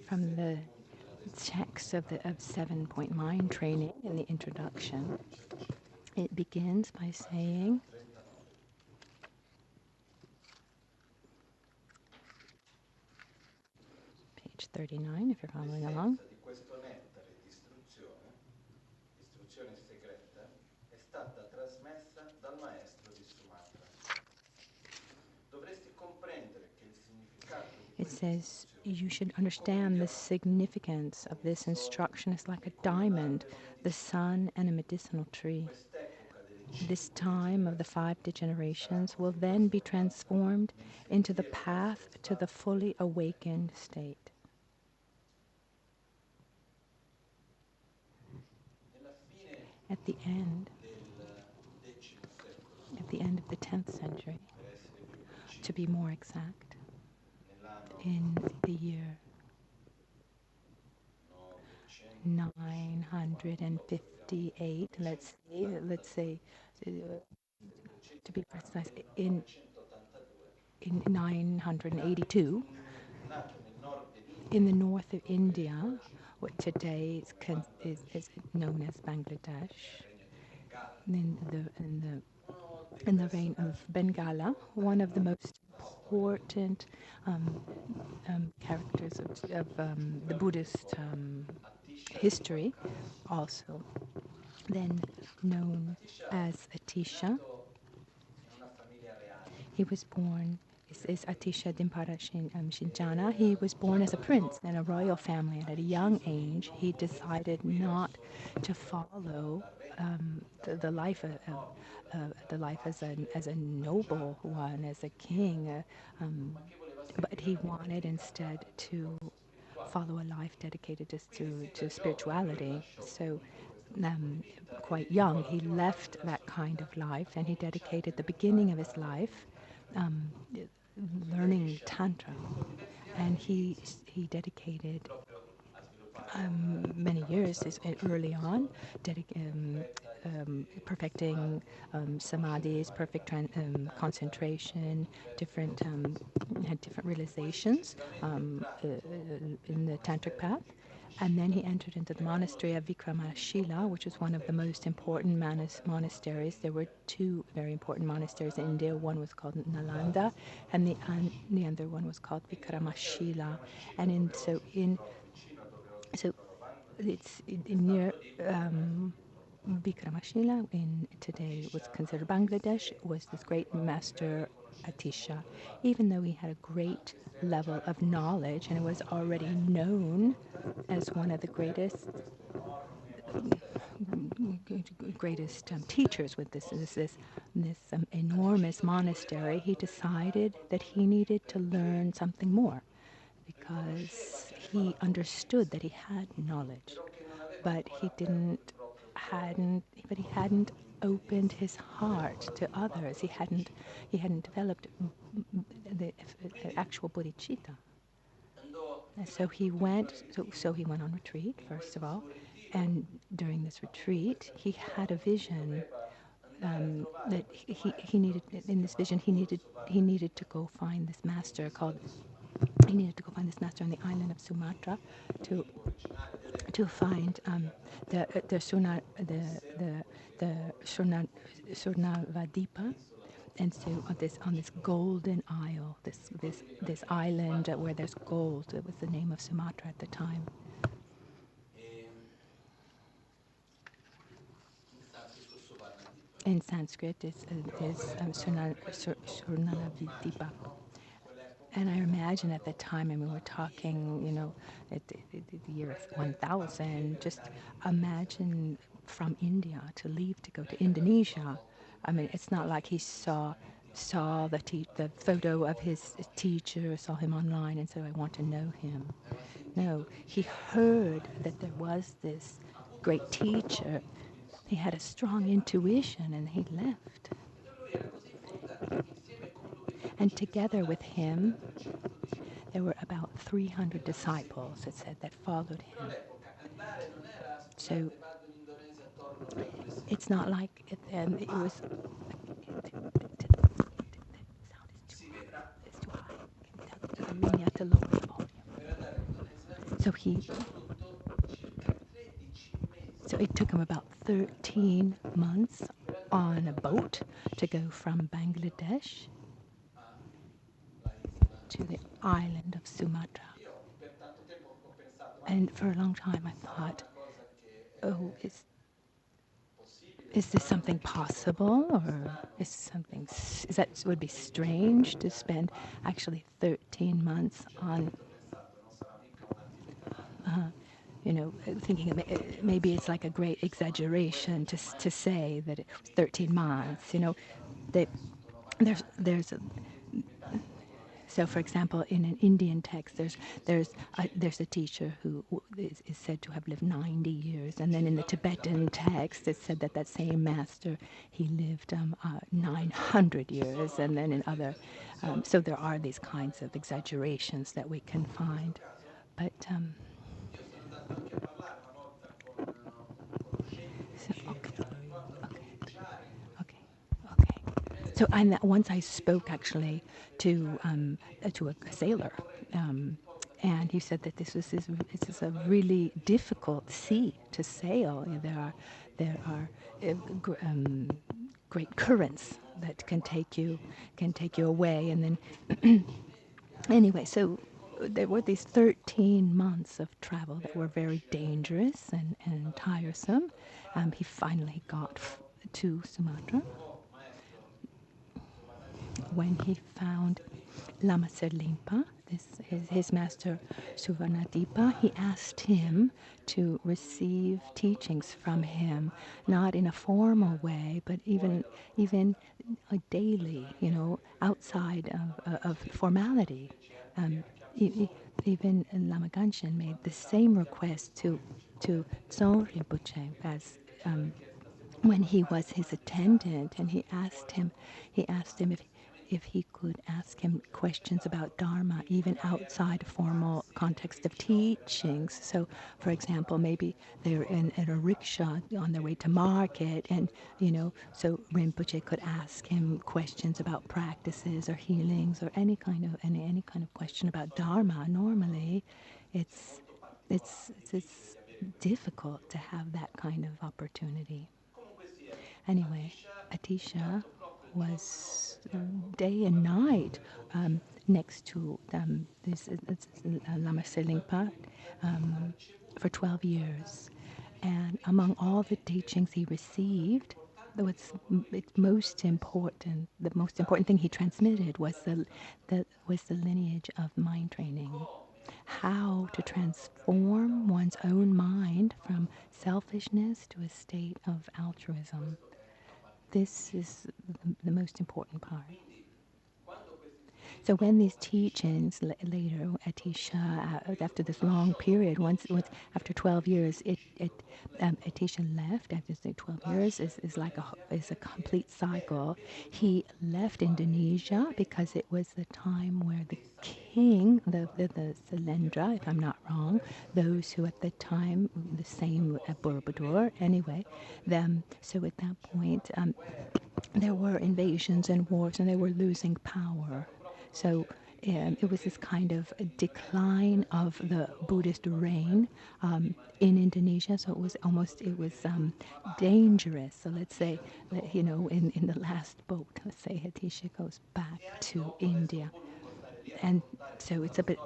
From the text of 7-point mind training in the introduction, it begins by saying, page 39 if you're following along, it says you should understand the significance of this instruction is like a diamond, the sun, and a medicinal tree. This time of the 5 degenerations will then be transformed into the path to the fully awakened state. At the end of the 10th century, to be more exact, in the year 958, let's say, to be precise, in 982, in the north of India, what today is known as Bangladesh, in the reign of Bengala, one of the most important characters of the Buddhist history, also then known as Atisha. He was born, is Atisha Dimpara Shinjana. He was born as a prince in a royal family, and at a young age, he decided not to follow the life as a noble one, as a king, but he wanted instead to follow a life dedicated just to spirituality. So quite young, he left that kind of life and he dedicated the beginning of his life um, learning Tantra. And he dedicated many years early on, perfecting samadhis, perfect concentration, had different realizations in the tantric path. And then he entered into the monastery of Vikramasila, which is one of the most important monasteries. There were two very important monasteries in India. One was called Nalanda, and the other one was called Vikramasila. And so it's near Vikramasila, in today what's considered Bangladesh, was this great master Atisha. Even though he had a great level of knowledge and it was already known as one of the greatest teachers with this enormous monastery, he decided that he needed to learn something more because he understood that he had knowledge, but he hadn't opened his heart to others. He hadn't developed the actual bodhichitta. And so he went on retreat, first of all, and during this retreat, he had a vision that he needed. In this vision, he needed to go find this master on the island of Sumatra to find the Surnavadipa. And so on this golden isle, this island where there's gold, it was the name of Sumatra at the time. In Sanskrit, it's Surnavadipa. And I imagine at the time, and we were talking, at the year 1000, just imagine from India to leave to go to Indonesia. I mean, it's not like he saw the photo of his teacher, saw him online, and said, I want to know him. No, he heard that there was this great teacher. He had a strong intuition, and he left. And together with him, there were about 300 disciples, it said, that followed him. So it's not like it was. It's too high. I really have to lower the volume. So it took him about 13 months on a boat to go from Bangladesh to the island of Sumatra. And for a long time I thought, oh, is this something possible, or would be strange to spend actually 13 months on, thinking maybe it's like a great exaggeration to say that it was 13 months. So, for example, in an Indian text, there's a teacher who is said to have lived 90 years, and then in the Tibetan text, it's said that same master, he lived 900 years, and then in other. So there are these kinds of exaggerations that we can find, but. So once I spoke actually to a sailor And he said that this is a really difficult sea to sail. There are uh, gr- um, great currents that can take you away. And then anyway, so there were these 13 months of travel that were very dangerous and tiresome. He finally got to Sumatra when he found Lama Serlimpa, his master Suvarnadipa. He asked him to receive teachings from him, not in a formal way, but even daily, outside of formality. Um, Even Lama Ganshen made the same request to Tsong Rinpoche as when he was his attendant, and he asked him if he could ask him questions about Dharma, even outside formal context of teachings. So, for example, maybe they're in a rickshaw on their way to market, and so Rinpoche could ask him questions about practices or healings or any kind of question about Dharma. Normally, it's difficult to have that kind of opportunity. Anyway, Atisha was day and night next to this Lama Selingpa for 12 years. And among all the teachings he received, the most important thing he transmitted was the lineage of mind training. How to transform one's own mind from selfishness to a state of altruism. This is the most important part. So when these teachings later, Atisha, after this long period, once after 12 years, Atisha left. After 12 years is a complete cycle. He left Indonesia because it was the time where the king, the Selendra, if I'm not wrong, those who at the time the same Borobudur. Anyway, so at that point. There were invasions and wars, and they were losing power. So it was this kind of a decline of the Buddhist reign in Indonesia. So it was dangerous. So let's say that, in the last boat, let's say Atisha goes back to India. And so it's a bit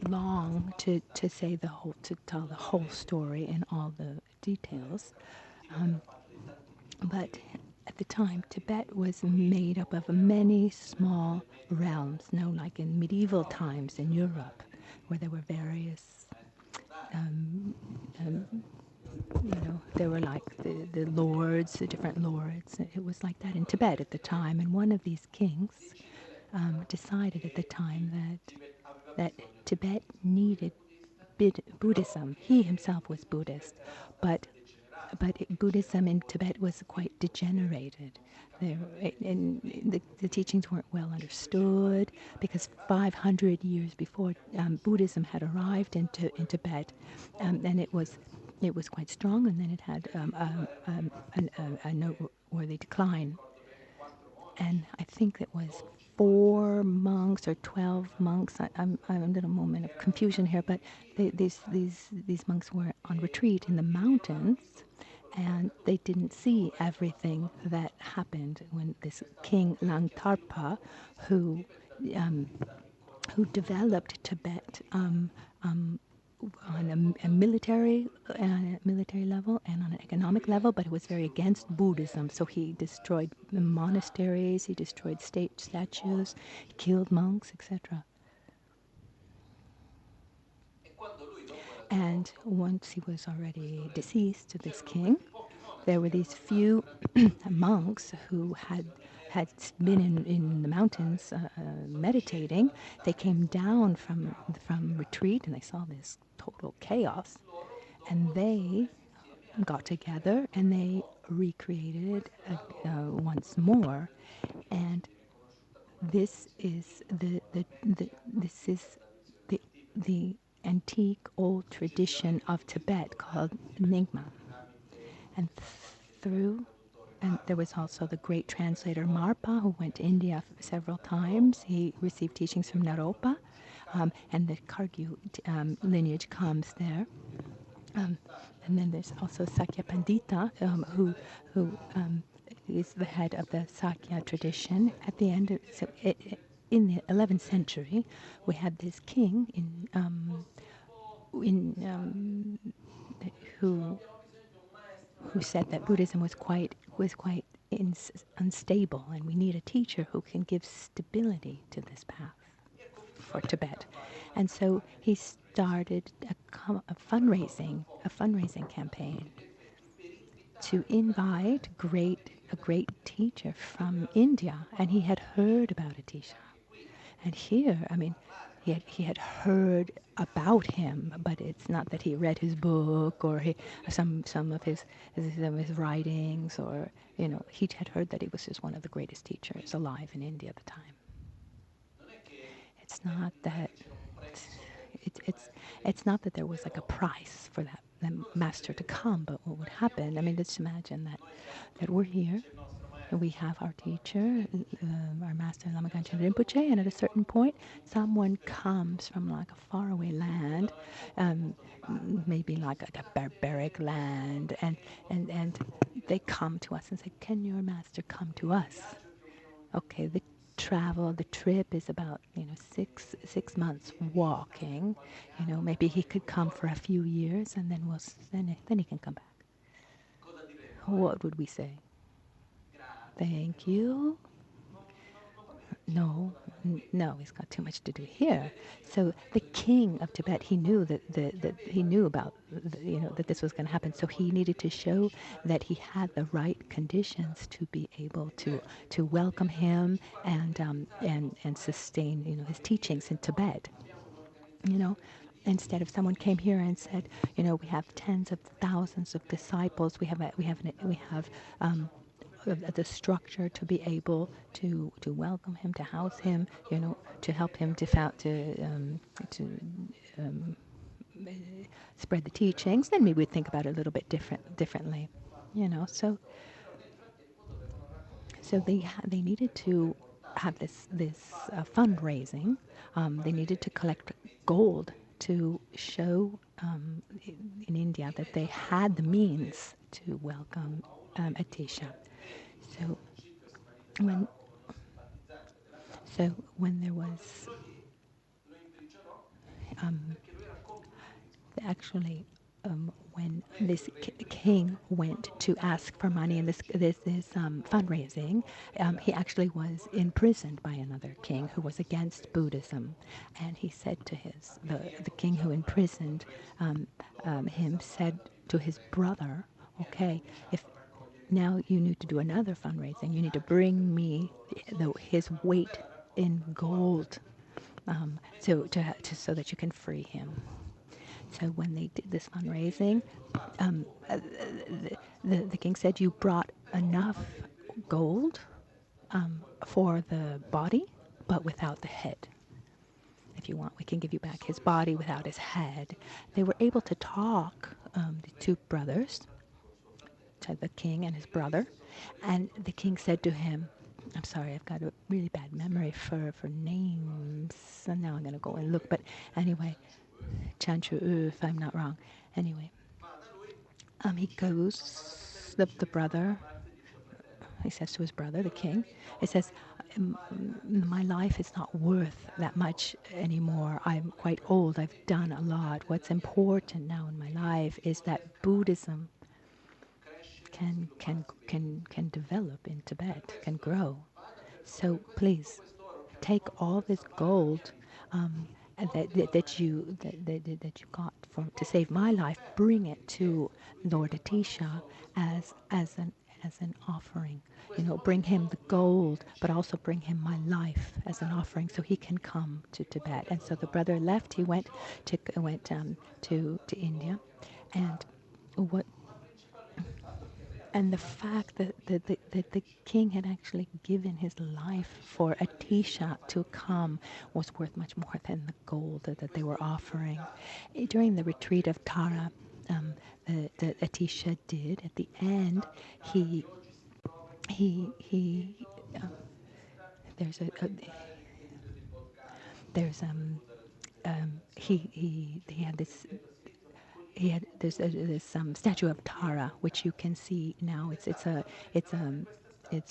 long to say to tell the whole story and all the details. But at the time, Tibet was made up of many small realms, like in medieval times in Europe, where there were various, um, um, there were like the lords, the different lords. It was like that in Tibet at the time. And one of these kings decided at the time that Tibet needed Buddhism. He himself was Buddhist, but Buddhism in Tibet was quite degenerated. The teachings weren't well understood because 500 years before Buddhism had arrived in Tibet, and it was quite strong, and then it had a noteworthy decline. And I think it was 4 monks or 12 monks. I'm in a moment of confusion here, but these monks were on retreat in the mountains, and they didn't see everything that happened when this king Langtarpa, who developed Tibet on a military level and on an economic level, but it was very against Buddhism. So he destroyed the monasteries, he destroyed state statues, he killed monks, etc. And once he was already deceased, this king, there were these few monks who had been in the mountains meditating. They came down from retreat, and they saw this total chaos, and they got together and they recreated once more. And this is the antique old tradition of Tibet called Nyingma. And there was also the great translator Marpa, who went to India several times. He received teachings from Naropa. and the Kagyu lineage comes there. And then there's also Sakya Pandita, who is the head of the Sakya tradition. At the end, in the 11th century, we had this king who said that Buddhism was quite unstable, and we need a teacher who can give stability to this path for Tibet. And so he started a fundraising campaign to invite a great teacher from India, and he had heard about Atisha. And here, I mean, he had heard about him, but it's not that he read his book or some of his writings, or he had heard that he was just one of the greatest teachers alive in India at the time. It's not that it's not that there was like a price for that the master to come, but what would happen? I mean, let's imagine that we're here. And we have our teacher, our master Lama Michel Rinpoche, and at a certain point, someone comes from like a faraway land, maybe like a barbaric land, and they come to us and say, "Can your master come to us?" Okay, the trip is about 6 months walking. Maybe he could come for a few years, and then then he can come back. What would we say? Thank you. No, he's got too much to do here. So the king of Tibet, he knew that he knew about that this was going to happen. So he needed to show that he had the right conditions to be able to welcome him and sustain his teachings in Tibet. Instead of someone came here and said, we have tens of thousands of disciples, we have the structure to be able to welcome him, to house him, to help him to spread the teachings, then maybe we'd think about it a little bit differently, So they needed to have this fundraising. They needed to collect gold to show in India that they had the means to welcome Atisha. So when there was actually when this king went to ask for money in this fundraising, he actually was imprisoned by another king who was against Buddhism, and he said to the king who imprisoned him said to his brother, "Okay, if now you need to do another fundraising, you need to bring me his weight in gold, so that you can free him." So when they did this fundraising, the king said, "You brought enough gold for the body, but without the head. If you want, we can give you back his body without his head." They were able to talk, the two brothers, to the king and his brother, and the king said to him, I'm sorry, I've got a really bad memory for names, and now I'm going to go and look, but anyway, Chanchu, if I'm not wrong. Anyway, he goes, the brother, he says to his brother, the king, he says, "My life is not worth that much anymore. I'm quite old. I've done a lot. What's important now in my life is that Buddhism can develop in Tibet, can grow. So please take all this gold that you got to save my life, bring it to Lord Atisha as an offering. Bring him the gold, but also bring him my life as an offering, so he can come to Tibet." And so the brother left. He went to India, and the fact that the king had actually given his life for Atisha to come was worth much more than the gold that they were offering. During the retreat of Tara, that Atisha did, at the end, there's he had this this statue of Tara, which you can see now. It's a it's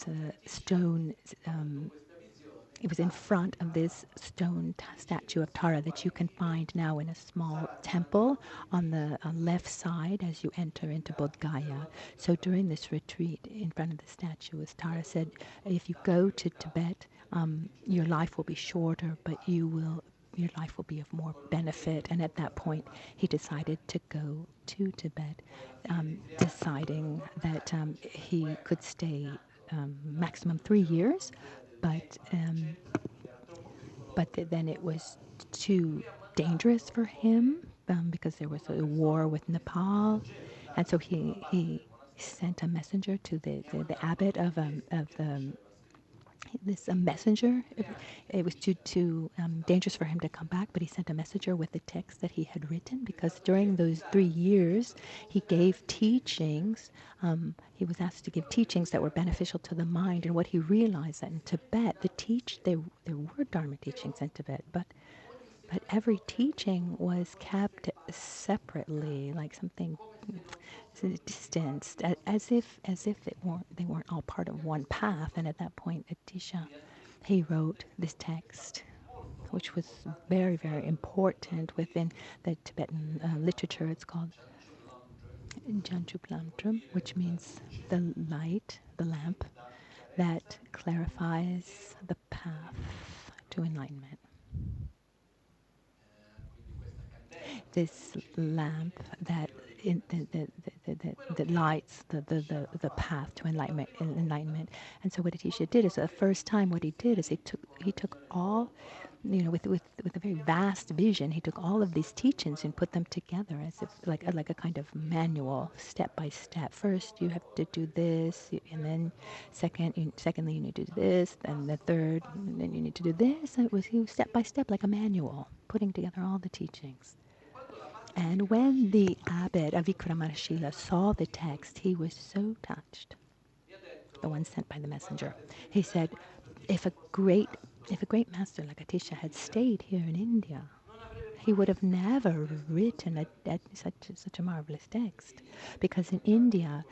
a stone. It was in front of this stone statue of Tara that you can find now in a small temple on the left side as you enter into Bodh Gaya. So during this retreat, in front of the statue, as Tara said, if you go to Tibet, your life will be shorter, but your life will be of more benefit. And at that point, he decided to go to Tibet, deciding that he could stay maximum 3 years, but then it was too dangerous for him because there was a war with Nepal, and so he sent a messenger to the abbot of the this a messenger. It was too dangerous for him to come back, but he sent a messenger with the text that he had written, because during those 3 years he gave teachings. He was asked to give teachings that were beneficial to the mind, and what he realized that in Tibet, there were Dharma teachings in Tibet, but every teaching was kept separately, like something distanced, as if they weren't all part of one path. And at that point, Atisha, he wrote this text, which was very, very important within the Tibetan literature. It's called Janchuplamtram, which means the light, the lamp that clarifies the path to enlightenment. This lamp that that lights the path to enlightenment. And so what Atisha did is, the first time what he did is he took all, with a very vast vision, he took all of these teachings and put them together as if like a kind of manual, step by step. First you have to do this, and then secondly you need to do this, and the third, and then you need to do this. And he was step by step, like a manual, putting together all the teachings. And when the abbot of Vikramarashila saw the text, he was so touched, the one sent by the messenger. He said, if a great master like Atisha had stayed here in India, he would have never written such a marvelous text. Because in India,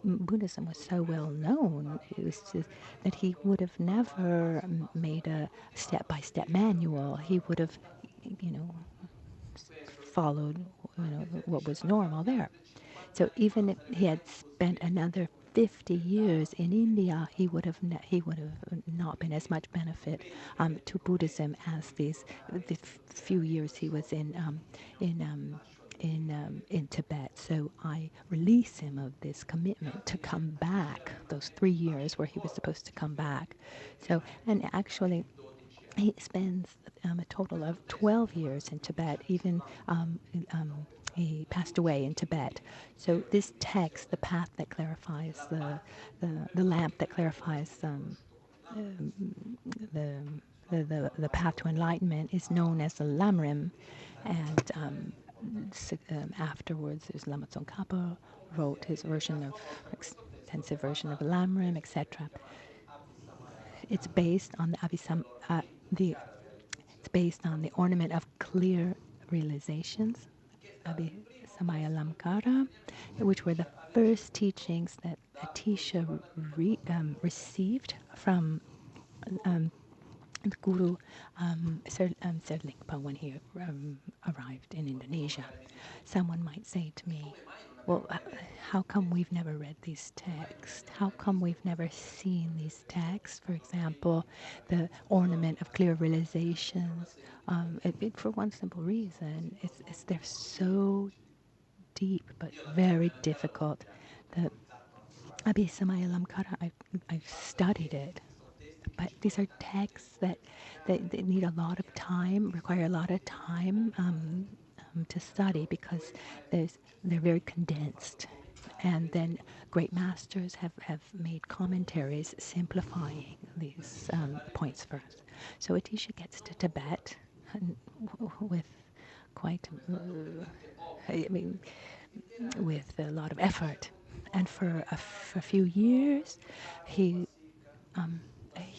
Buddhism was so well known, it was just that he would have never made a step-by-step manual. He would have, followed what was normal there. So even if he had spent another 50 years in India, he would have not been as much benefit to Buddhism as the few years he was in Tibet. So I release him of this commitment to come back, those 3 years where he was supposed to come back. So, and actually, he spends a total of 12 years in Tibet. Even he passed away in Tibet. So this text, the path that clarifies, the lamp that clarifies the path to enlightenment, is known as the Lamrim. And afterwards, there's Lama Tsongkhapa wrote his extensive version of the Lamrim, etc. It's based on it's based on the ornament of clear realizations, Abhisamaya, which were the first teachings that Atisha received from the Guru Serlingpa when he arrived in Indonesia. Someone might say to me, well, how come we've never read these texts? How come we've never seen these texts? For example, the ornament of clear realizations. For one simple reason, they're so deep but very difficult. The Abhisamaya Lamkara, I've studied it, but these are texts that need a lot of time, require a lot of time to study, because they're very condensed. And then great masters have made commentaries simplifying these points for us. So Atisha gets to Tibet with quite, with a lot of effort. And for a few years, he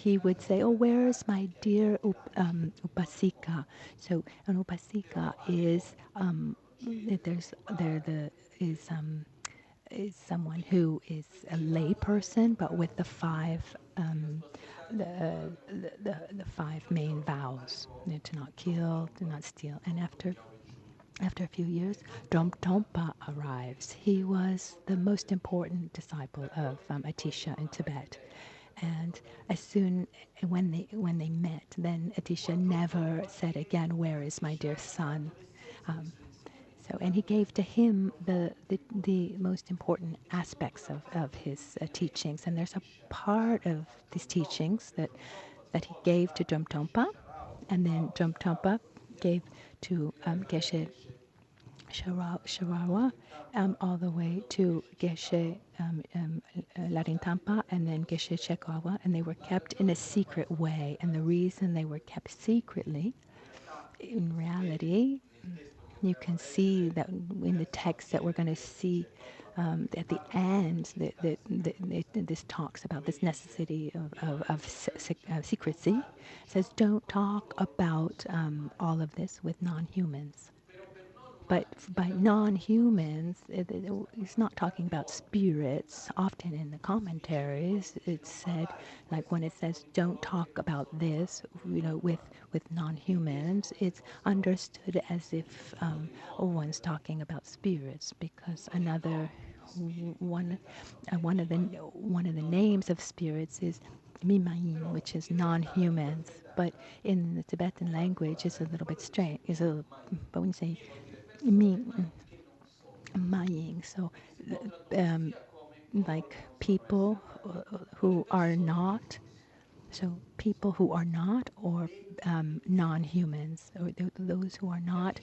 he would say, "Oh, where is my dear upasika?" So an upasika is is someone who is a lay person, but with the five the five main vows: to not kill, to not steal. And after a few years, Dromtonpa arrives. He was the most important disciple of Atisha in Tibet. And as soon when they met, then Atisha never said again, "Where is my dear son?" Um, and he gave to him the most important aspects of his teachings. And there's a part of these teachings that he gave to Dromtonpa, and then Dromtonpa gave to Geshe Chekawa, all the way to Geshe Larintampa, and then Geshe Chekawa, and they were kept in a secret way. And the reason they were kept secretly, in reality, you can see that in the text that we're going to see at the end, this talks about this necessity of secrecy. It says, don't talk about all of this with non-humans. But by non-humans, it's not talking about spirits. Often in the commentaries, it's said, like when it says, don't talk about this, with non-humans, it's understood as if one's talking about spirits, because one of the names of spirits is Mimayin, which is non-humans. But in the Tibetan language, it's a little bit strange. But when you say Maying, so like people who are not, or non-humans, or those who are not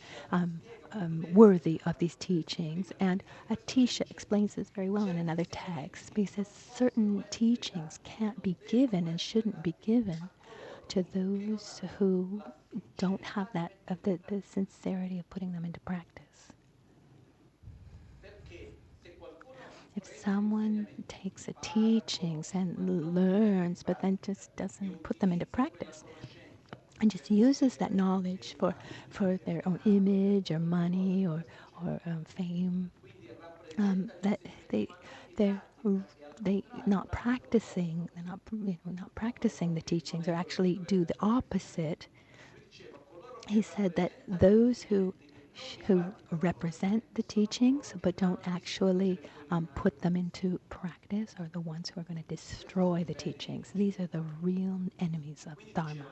worthy of these teachings. And Atisha explains this very well in another text. He says certain teachings can't be given and shouldn't be given to those who don't have the sincerity of putting them into practice. If someone takes a teachings and learns, but then just doesn't put them into practice, and just uses that knowledge for their own image or money or fame, that they're not practicing. They're not practicing the teachings, or actually do the opposite. He said that those who represent the teachings but don't actually put them into practice are the ones who are going to destroy the teachings. These are the real enemies of Dharma.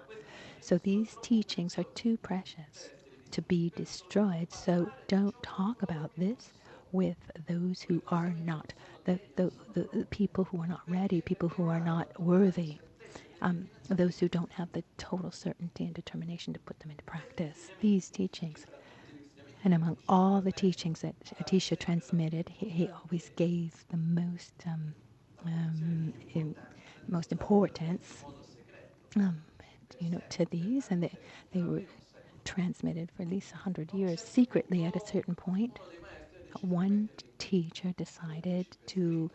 So these teachings are too precious to be destroyed. So don't talk about this with those who are not, the people who are not ready, people who are not worthy. Those who don't have the total certainty and determination to put them into practice. These teachings, and among all the teachings that Atisha transmitted, he always gave the most importance, to these, and they were transmitted for at least 100 years secretly. At a certain point, one teacher decided to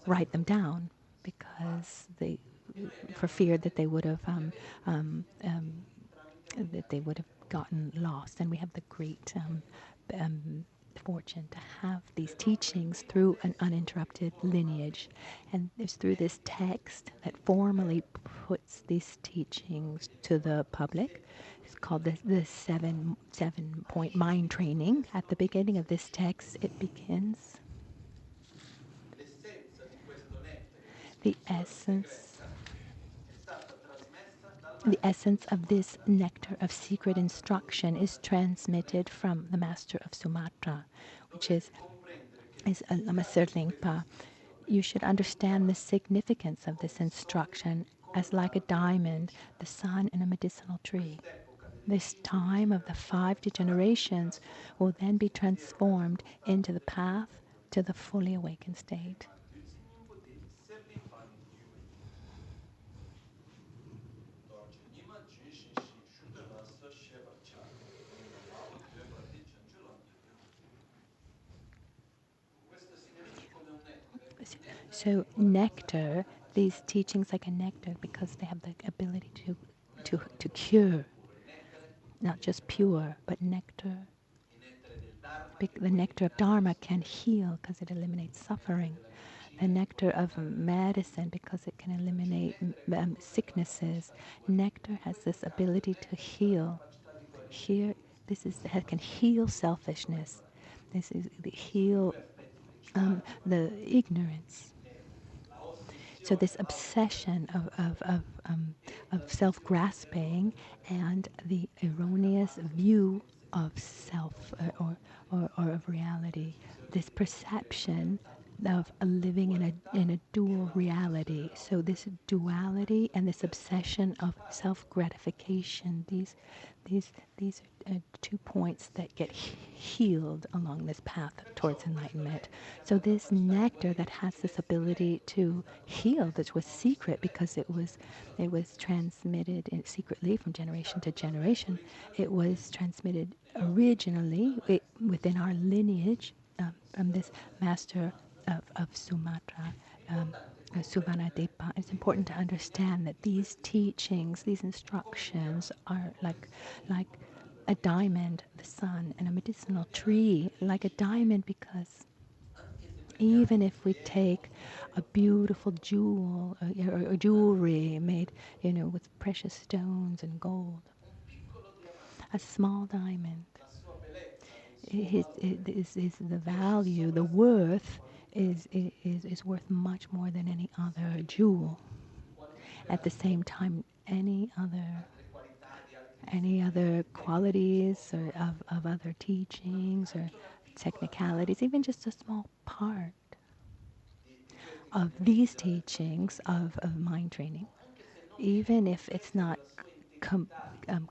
write them down because for fear that they would have gotten lost. And we have the great fortune to have these teachings through an uninterrupted lineage. And it's through this text that formally puts these teachings to the public. It's called the seven-point mind training. At the beginning of this text, it begins, the essence of this nectar of secret instruction is transmitted from the master of Sumatra, which is Lama Michel Rinpoche. You should understand the significance of this instruction as like a diamond, the sun, and a medicinal tree. This time of the 5 degenerations will then be transformed into the path to the fully awakened state. So nectar these teachings like a nectar because they have the ability to cure, not just pure, but nectar. The nectar of Dharma can heal because it eliminates suffering. The nectar of medicine because it can eliminate sicknesses. Nectar has this ability to heal. Here, it can heal selfishness. This is heal the ignorance. So this obsession of self-grasping and the erroneous view of self or of reality, this perception of living in a dual reality. So this duality and this obsession of self-gratification, these are 2 points that get healed along this path towards enlightenment. So this nectar that has this ability to heal, this was secret because it was transmitted secretly from generation to generation. It was transmitted originally within our lineage from this master of Sumatra, Suvanadepa. It's important to understand that these teachings, these instructions are like a diamond, the sun, and a medicinal tree, like a diamond because even if we take a beautiful jewel or jewelry made, with precious stones and gold, a small diamond, is the value, the worth is worth much more than any other jewel. At the same time, any other qualities or of other teachings or technicalities, even just a small part of these teachings of mind training, even if it's not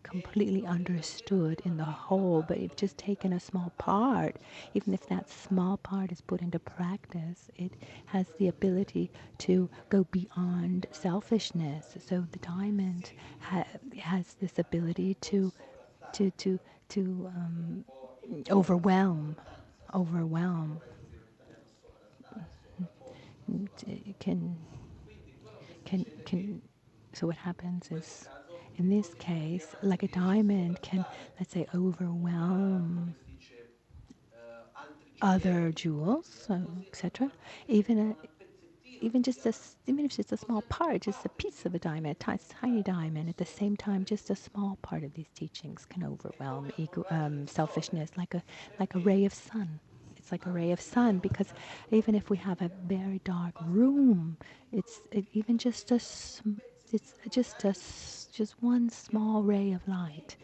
completely understood in the whole, but if just taken a small part, even if that small part is put into practice, it has the ability to go beyond selfishness. So the diamond has this ability to overwhelm. Can So what happens is, in this case, like a diamond can, let's say, overwhelm other jewels, etc. Even just even if it's a small part, just a piece of a diamond, a tiny diamond. At the same time, just a small part of these teachings can overwhelm selfishness, like a ray of sun. It's like a ray of sun because even if we have a very dark room, it's just one small ray of light.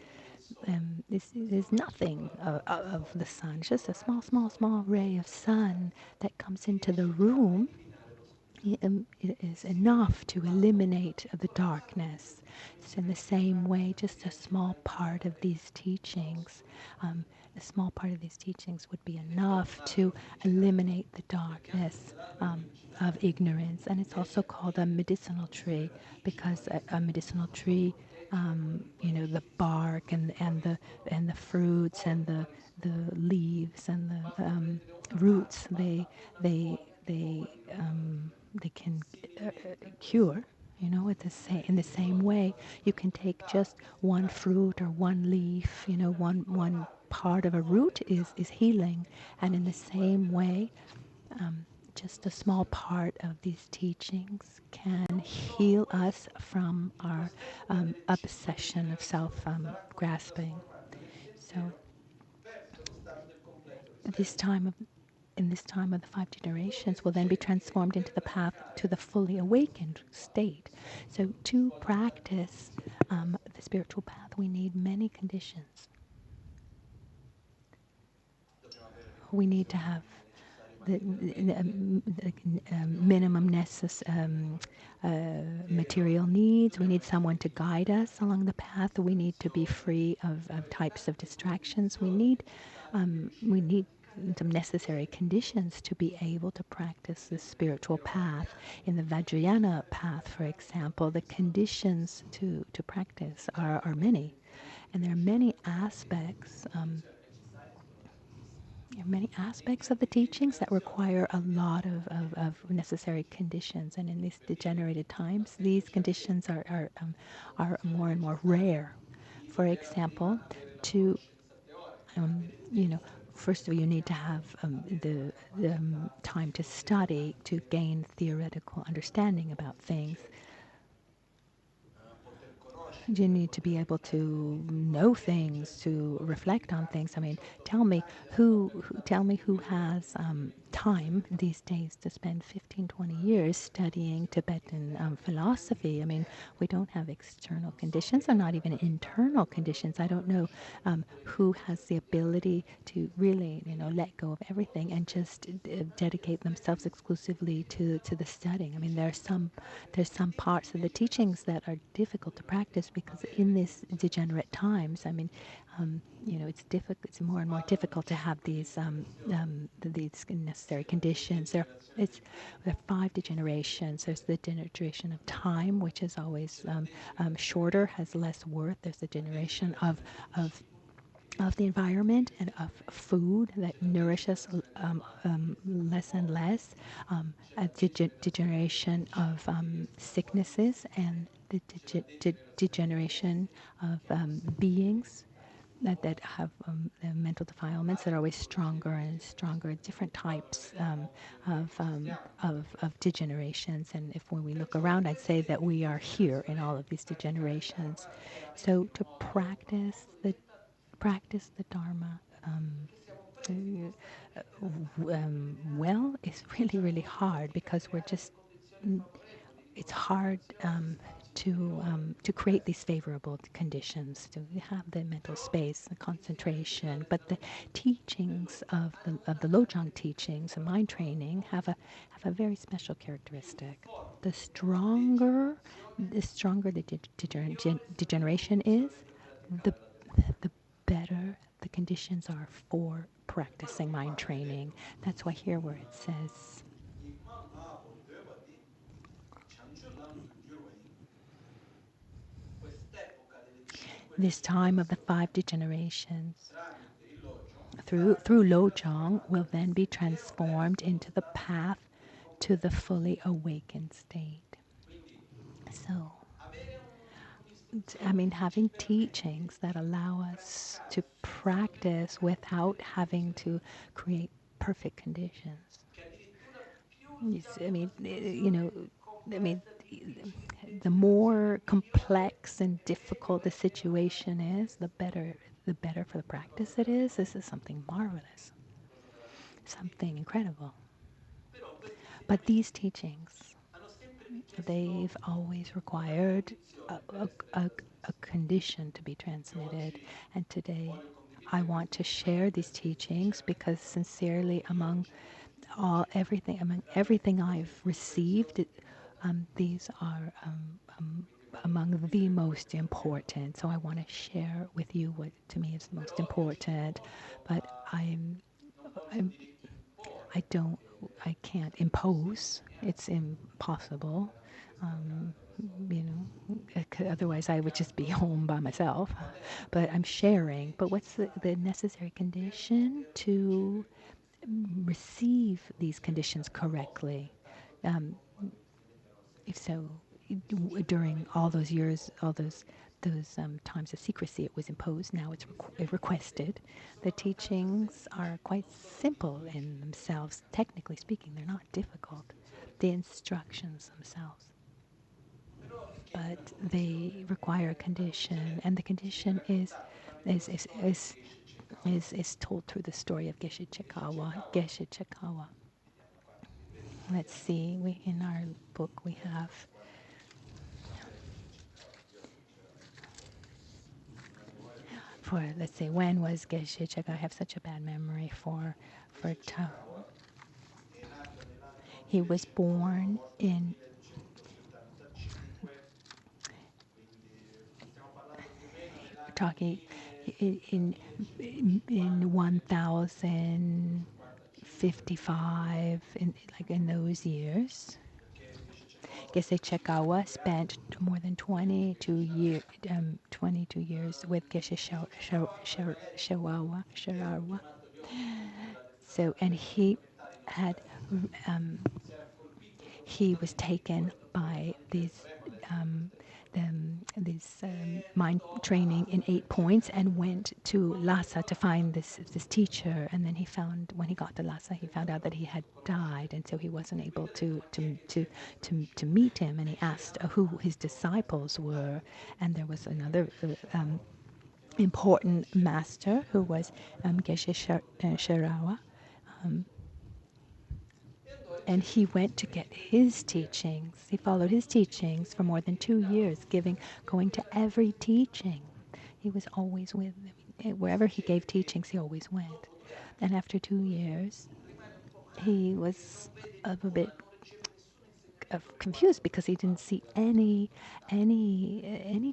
There's nothing of the sun. It's just a small ray of sun that comes into the room. It is enough to eliminate the darkness. So in the same way, just a small part of these teachings, would be enough to eliminate the darkness of ignorance. And it's also called a medicinal tree because a medicinal tree, the bark and the fruits and the leaves and the roots, they can cure. In the same way, you can take just one fruit or one leaf. One part of a root is healing, and in the same way, just a small part of these teachings can heal us from our obsession of self-grasping. So, in this time of the 5 generations will then be transformed into the path to the fully awakened state. So to practice the spiritual path, we need many conditions. We need to have the minimum material needs. We need someone to guide us along the path. We need to be free of types of distractions. We need some necessary conditions to be able to practice the spiritual path. In the Vajrayana path, for example, the conditions to practice are many. And there are many aspects There are many aspects of the teachings that require a lot of necessary conditions, and in these degenerated times, these conditions are more and more rare. For example, to you know, first of all, you need to have the time to study to gain theoretical understanding about things. You need to be able to know things, to reflect on things. I mean, tell me who has time these days to spend 15, 20 years studying Tibetan philosophy. I mean, we don't have external conditions or not even internal conditions. I don't know who has the ability to really, let go of everything and just dedicate themselves exclusively to the studying. I mean, there's some parts of the teachings that are difficult to practice because in these degenerate times, I mean, it's difficult. It's more and more difficult to have these necessary conditions. There are five degenerations. There's the degeneration of time, which is always shorter, has less worth. There's the degeneration of the environment and of food that nourishes less and less, a degeneration of sicknesses, and the degeneration of beings that have mental defilements that are always stronger and stronger, different types of degenerations. And if when we look around, I'd say that we are here in all of these degenerations. So to practice the Dharma well is really, really hard because it's hard to create these favorable conditions, to have the mental space, the concentration. But the teachings of the Lojong teachings and mind training have a very special characteristic. The stronger the degeneration is, the better the conditions are for practicing mind training. That's why here where it says, this time of the five degenerations through Lojong will then be transformed into the path to the fully awakened state. So, I mean, having teachings that allow us to practice without having to create perfect conditions. I mean, the more complex and difficult the situation is, the better for the practice it is. This is something marvelous, something incredible. But these teachings, they've always required a condition to be transmitted. And today, I want to share these teachings because sincerely, among everything I've received, these are among the most important. So I want to share with you what to me is the most important. But I can't impose. It's impossible. Otherwise I would just be home by myself. But I'm sharing. But what's the necessary condition to receive these conditions correctly? If so, during all those years, all those times of secrecy, it was imposed. Now it's requested. The teachings are quite simple in themselves. Technically speaking, they're not difficult. The instructions themselves, but they require a condition, and the condition is told through the story of Geshe Chekawa. Geshe Chekawa. Let's see. In our book we have. For let's say, when was Geshe Chekawa? I have such a bad memory for he was born in talking in 1055, in those years. Geshe Chekawa spent more than 22 years with Geshe Chekawa. So, and had, um, he was taken by mind training in 8 points and went to Lhasa to find this teacher. And then when he got to Lhasa, he found out that he had died, and so he wasn't able to meet him. And he asked who his disciples were, and there was another important master who was Geshe Chekawa. And he went to get his teachings. He followed his teachings for more than 2 years, going to every teaching. He was always with them. Wherever he gave teachings, he always went. And after 2 years, he was a bit confused because he didn't see any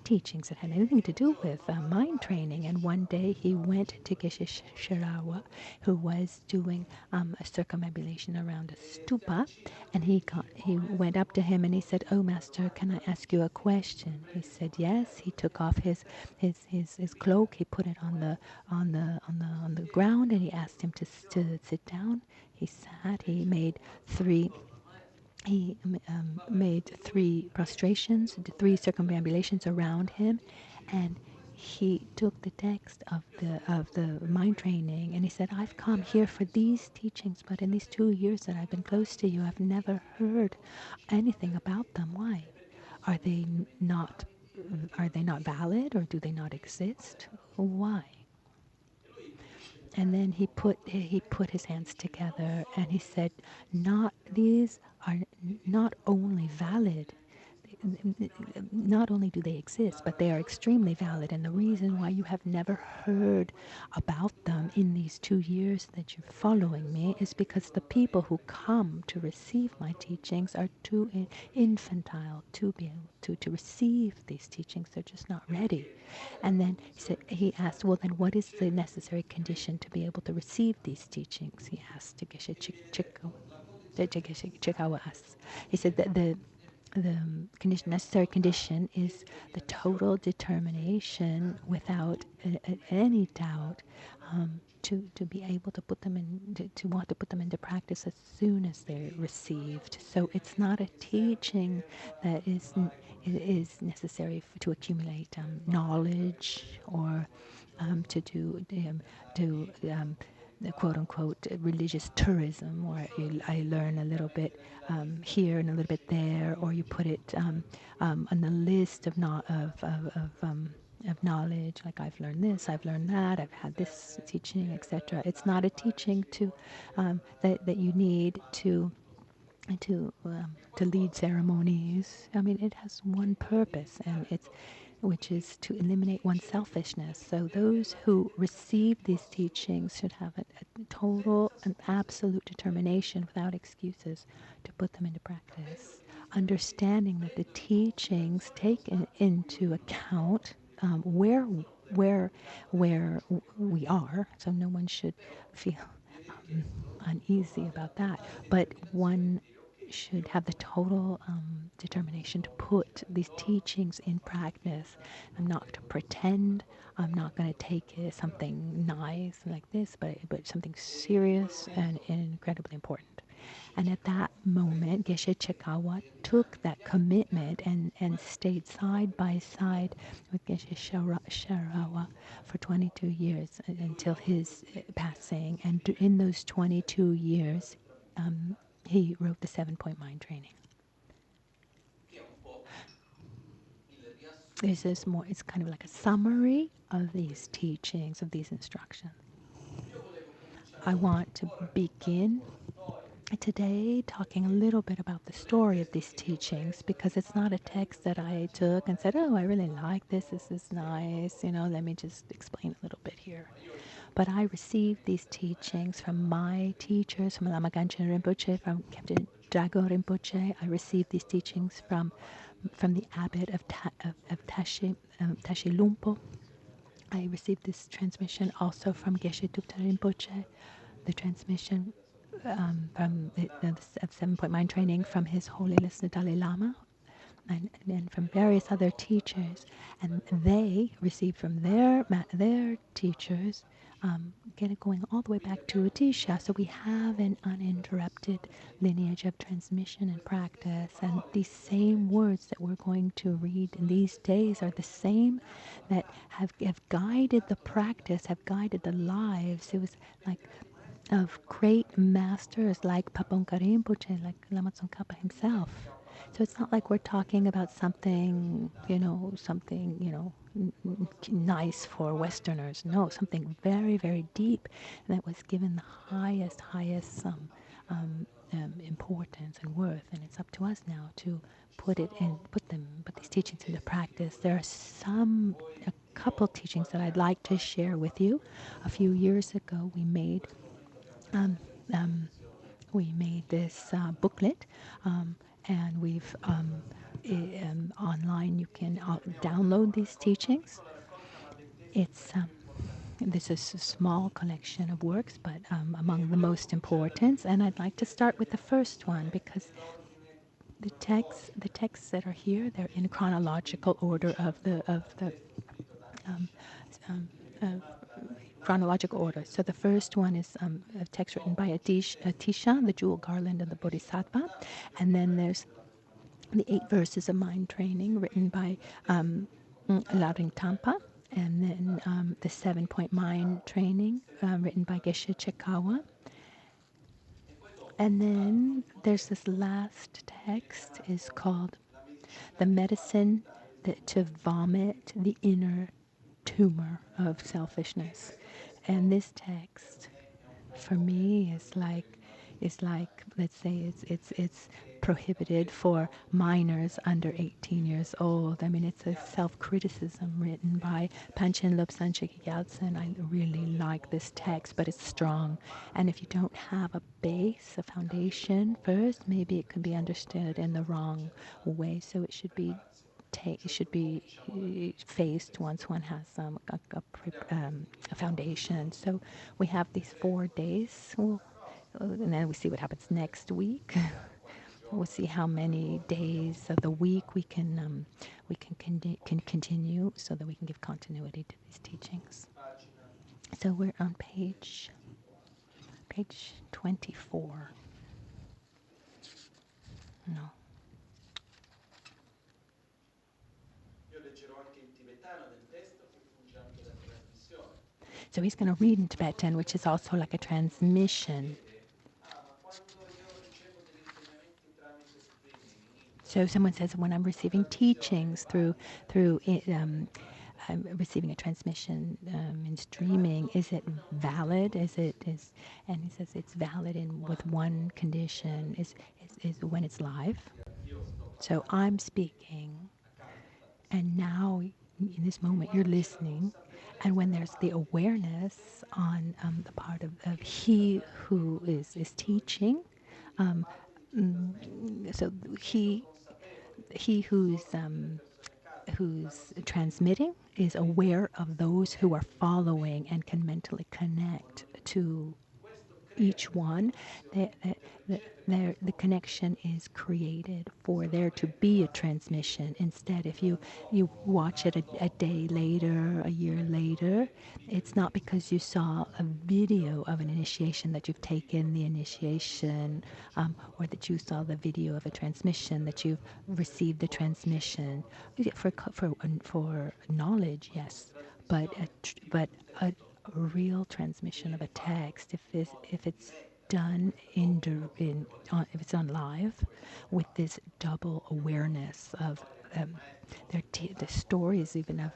teachings that had anything to do with mind training. And one day he went to Geshe Chekawa, who was doing a circumambulation around a stupa, and he went up to him and he said, "Oh, master, can I ask you a question?" He said yes. He took off his cloak, he put it on the ground, and he asked him to sit down. He sat. He made 3 prostrations, 3 circumambulations around him, and he took the text of the mind training, and he said, "I've come here for these teachings, but in these 2 years that I've been close to you, I've never heard anything about them. Why? Are they not valid, or do they not exist? Why?" And then he put his hands together and he said, "These are not only valid, not only do they exist, but they are extremely valid. And the reason why you have never heard about them in these 2 years that you're following me is because the people who come to receive my teachings are too infantile to be able to receive these teachings. They're just not ready." And then he asked, "Well, then what is the necessary condition to be able to receive these teachings?" He asked to Geshe Chekawa asks. He said that the necessary condition is the total determination without any doubt, to be able to put them in, to want to put them into practice as soon as they're received. So it's not a teaching that is necessary to accumulate knowledge, or to do the quote-unquote religious tourism, where I learn a little bit here and a little bit there, or you put it on the list of knowledge, like I've learned this, I've learned that, I've had this teaching, etc. It's not a teaching that you need to lead ceremonies. I mean, it has one purpose, and which is to eliminate one's selfishness. So those who receive these teachings should have a total and absolute determination without excuses to put them into practice, understanding that the teachings take into account where we are. So no one should feel uneasy about that, but one should have the total determination to put these teachings in practice. I'm not to pretend. I'm not going to take something nice like this, but something serious and incredibly important. And at that moment, Geshe Chekawa took that commitment and stayed side by side with Geshe Chekawa for 22 years until his passing. And in those 22 years, he wrote the 7-point mind training. This is more, it's kind of like a summary of these teachings, of these instructions. I want to begin today talking a little bit about the story of these teachings, because it's not a text that I took and said, "Oh, I really like this is nice, let me just explain a little bit here." But I received these teachings from my teachers, from Lama Michel Rinpoche, from Captain Drago Rinpoche. I received these teachings from the abbot of Tashi Lumpo. I received this transmission also from Geshe Tupta Rinpoche, the transmission from the 7-point mind training from His Holiness the Dalai Lama, and from various other teachers. And they received from their teachers get it going all the way back to Atisha. So we have an uninterrupted lineage of transmission and practice. And these same words that we're going to read in these days are the same that have guided the practice, have guided the lives. It was like of great masters like Paponka Rinpoche, like Lama Tsongkhapa himself. So it's not like we're talking about something, nice for Westerners. No, something very, very deep that was given the highest importance and worth. And it's up to us now to put these teachings into practice. There are a couple teachings that I'd like to share with you. A few years ago, um, um, we made this booklet, and we've online. You can download these teachings. This is a small collection of works, but among the most important. And I'd like to start with the first one because the texts that are here, they're in chronological order of the um, um, uh, chronological order. So the first one is a text written by Atisha, the Jewel Garland of the Bodhisattva. And then there's the 8 verses of mind training written by Laring Tampa. And then the 7-point mind training written by Geshe Chekawa. And then there's this last text is called The Medicine to Vomit the Inner Tumor of Selfishness. And this text, for me, is like let's say it's prohibited for minors under 18 years old. I mean, it's a self-criticism written by Panchen Lobsang Gyaltsen. I really like this text, but it's strong. And if you don't have a base, a foundation first, maybe it can be understood in the wrong way. So it should be faced once one has a foundation. So we have these 4 days, and then we see what happens next week. We'll see how many days of the week we can continue, so that we can give continuity to these teachings. So we're on page 24. No. So he's going to read in Tibetan, which is also like a transmission. So someone says, when I'm receiving teachings through I'm receiving a transmission in streaming, is it valid? And he says it's valid with one condition, is when it's live. So I'm speaking, and now in this moment you're listening, and when there's the awareness on the part of he who is teaching, so he who's transmitting is aware of those who are following and can mentally connect to each one. The connection is created for there to be a transmission. Instead, if you watch it a day later, a year later, it's not because you saw a video of an initiation that you've taken the initiation, or that you saw the video of a transmission that you've received the transmission. For knowledge, yes, but a real transmission of a text, if it's done if it's done live, with this double awareness of the stories even of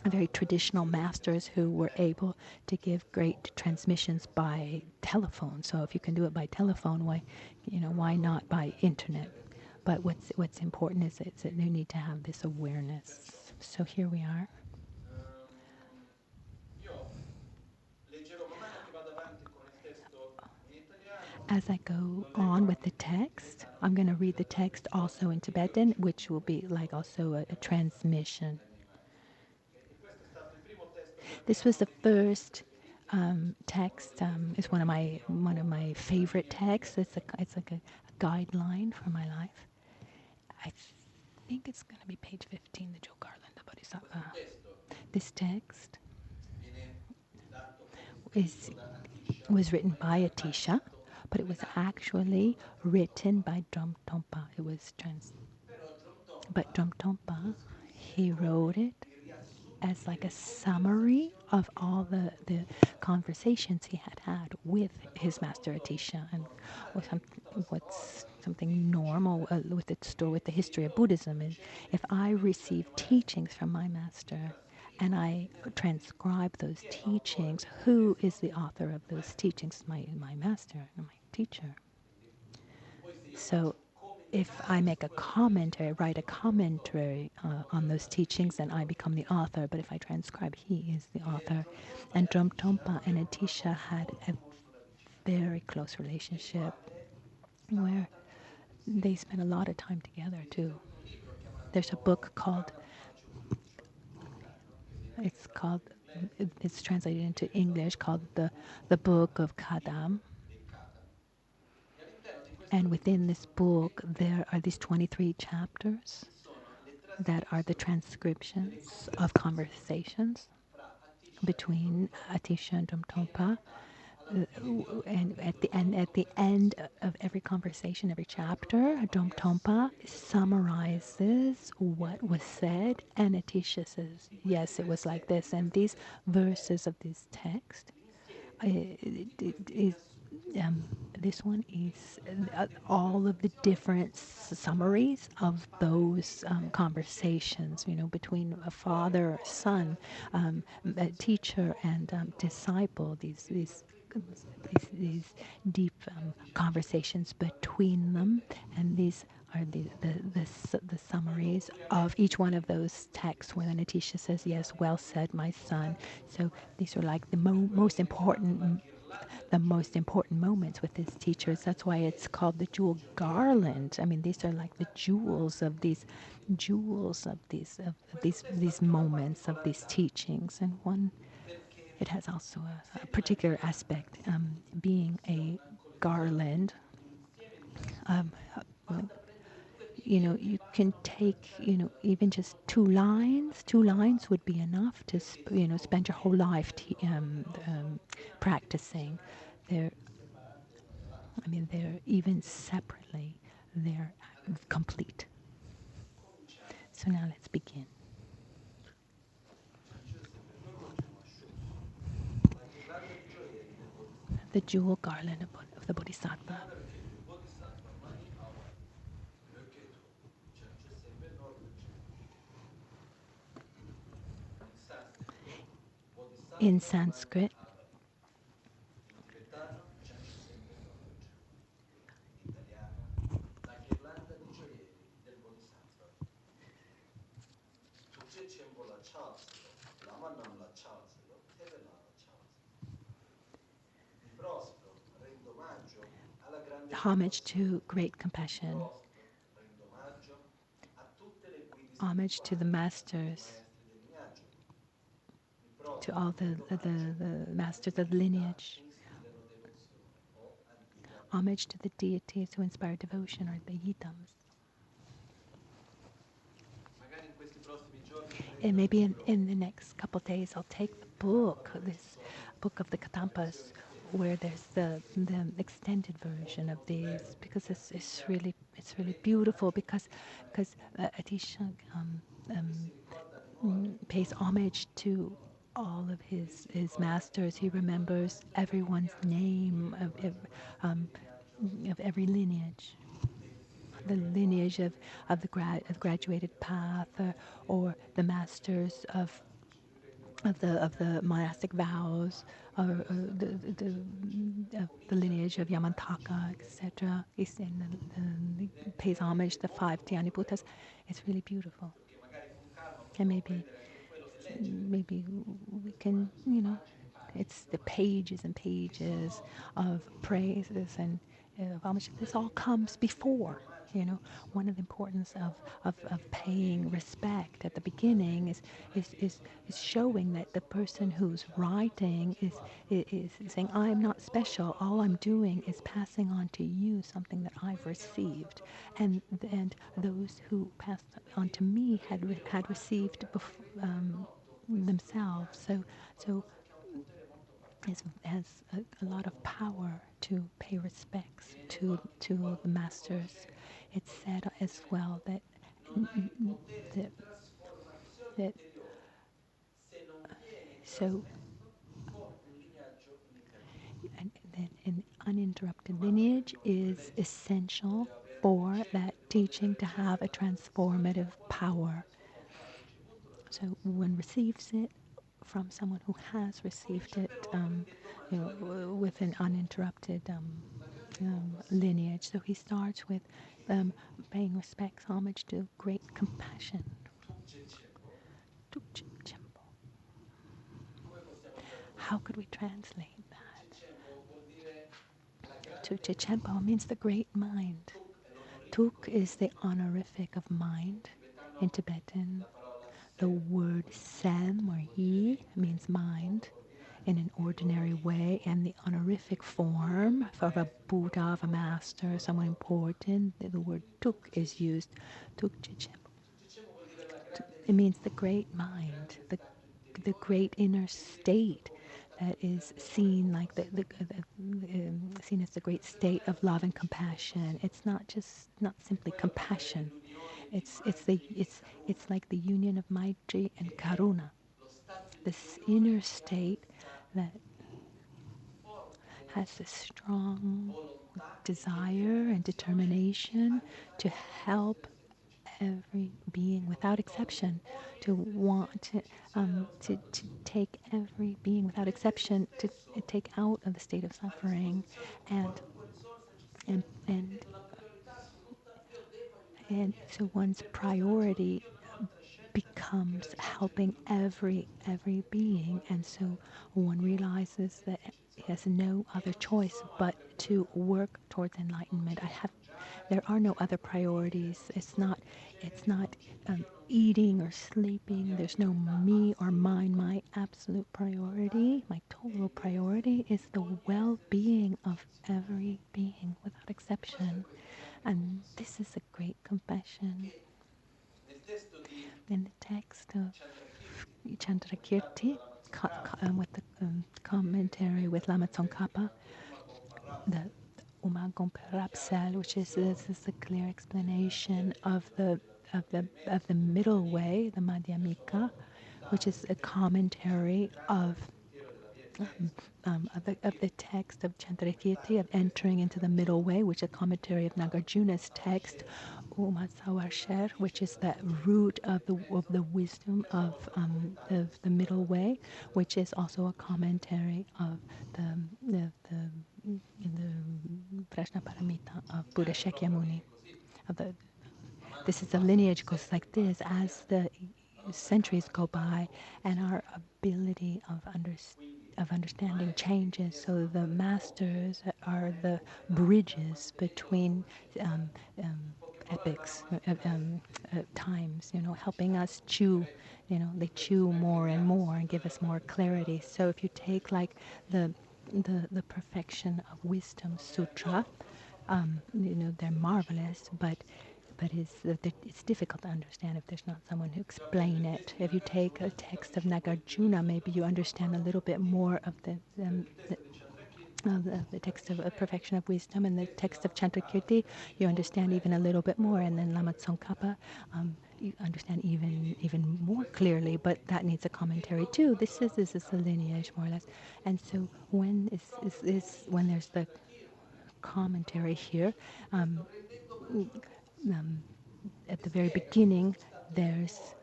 very traditional masters who were able to give great transmissions by telephone. So if you can do it by telephone, why not by internet? But what's important is that you need to have this awareness. So here we are. As I go on with the text, I'm going to read the text also in Tibetan, which will be like also a transmission. This was the first text. It's one of my favorite texts. It's like a guideline for my life. I think it's going to be page 15, the Jewel Garland of Bodhisattva. This text is was written by Atisha, but it was actually written by Drum Tompa. It was but Drum Tompa, he wrote it as like a summary of all the conversations he had with his master Atisha, and what's something normal with the story, with the history of Buddhism, is if I receive teachings from my master and I transcribe those teachings, who is the author of those teachings? My master and my teacher. So if I make a commentary, write a commentary on those teachings, then I become the author. But if I transcribe, he is the author. And Drum Tompa and Atisha had a very close relationship where they spent a lot of time together too. There's a book called, it's called, it's translated into English called the Book of Kadam. And within this book, there are these 23 chapters that are the transcriptions of conversations between Atisha and Domtompa. And at the end of every conversation, every chapter, Domtompa summarizes what was said, and Atisha says, yes, it was like this. And these verses of this text is this one is all of the different summaries of those conversations, between a father, son, a teacher, and disciple. These deep conversations between them, and these are the summaries of each one of those texts. When Atisha says, "Yes, well said, my son." So these are like the most important moments with his teachers. That's why it's called the jewel garland. I mean, these are like the jewels of these moments of these teachings. And it has also a particular aspect, being a garland. Um, you can take, even just 2 lines. 2 lines would be enough to, spend your whole life practicing. They're, they're even separately, they're complete. So now let's begin. The jewel garland of the Bodhisattva. In Sanskrit, homage to great compassion, homage to the masters, to all the masters of lineage, homage to the deities who inspire devotion, or the yidams. And maybe in the next couple of days, I'll take this book of the Katampas, where there's the extended version of these, because it's really beautiful, because Atisha pays homage to all of his masters. He remembers everyone's name of every lineage. The lineage of the graduated path, or the masters of the monastic vows, or the lineage of Yamantaka, etc. He pays homage to the 5 Dhyani Buddhas. It's really beautiful. And maybe we can, it's the pages and pages of praises and homage. This all comes before. One of the importance of paying respect at the beginning is showing that the person who's writing is saying, I'm not special. All I'm doing is passing on to you something that I've received, and those who passed on to me had received themselves. So has a lot of power to pay respects to the masters. It's said as well that that, that so that an uninterrupted lineage is essential for that teaching to have a transformative power. So one receives it from someone who has received it, with an uninterrupted lineage. So he starts with paying respects, homage to great compassion. How could we translate that? Chempo means the great mind. Tuk is the honorific of mind in Tibetan. The word Sem or Yi means mind in an ordinary way, and the honorific form of a Buddha, of a master, someone important, the word Tuk is used. Tuk Chechempo. It means the great mind, the great inner state that is seen like seen as the great state of love and compassion. It's not simply compassion. It's like the union of Maitri and Karuna. This inner state that has a strong desire and determination to help every being without exception, to want to take every being without exception, to take out of the state of suffering, and and and and so one's priority becomes helping every being, and so one realizes that he has no other choice but to work towards enlightenment. There are no other priorities. It's not eating or sleeping. There's no me or mine. My absolute priority, my total priority, is the well-being of every being without exception, and this is a great compassion. In the text of Chandrakirti, with the commentary with Lama Tsongkhapa, the Umagompa Rapsal, which is this is a clear explanation of the middle way, the Madhyamika, which is a commentary of the text of Chandrakirti, of entering into the middle way, which is a commentary of Nagarjuna's text, Umasawarsher, which is the root of the wisdom of the middle way, which is also a commentary of the Prajnaparamita of Buddha Shakyamuni. This is a lineage goes like this as the centuries go by and our ability of understanding changes. So the masters are the bridges between epics, times, helping us chew. They chew more and more and give us more clarity. So if you take like the Perfection of Wisdom Sutra, they're marvelous, but it's difficult to understand if there's not someone who explain it. If you take a text of Nagarjuna, maybe you understand a little bit more of the text of Perfection of Wisdom, and the text of Chandrakirti, you understand even a little bit more, and then Lama Tsongkhapa, you understand even more clearly, but that needs a commentary too. This is a lineage more or less, and so when when there's the commentary here. At the very beginning, there's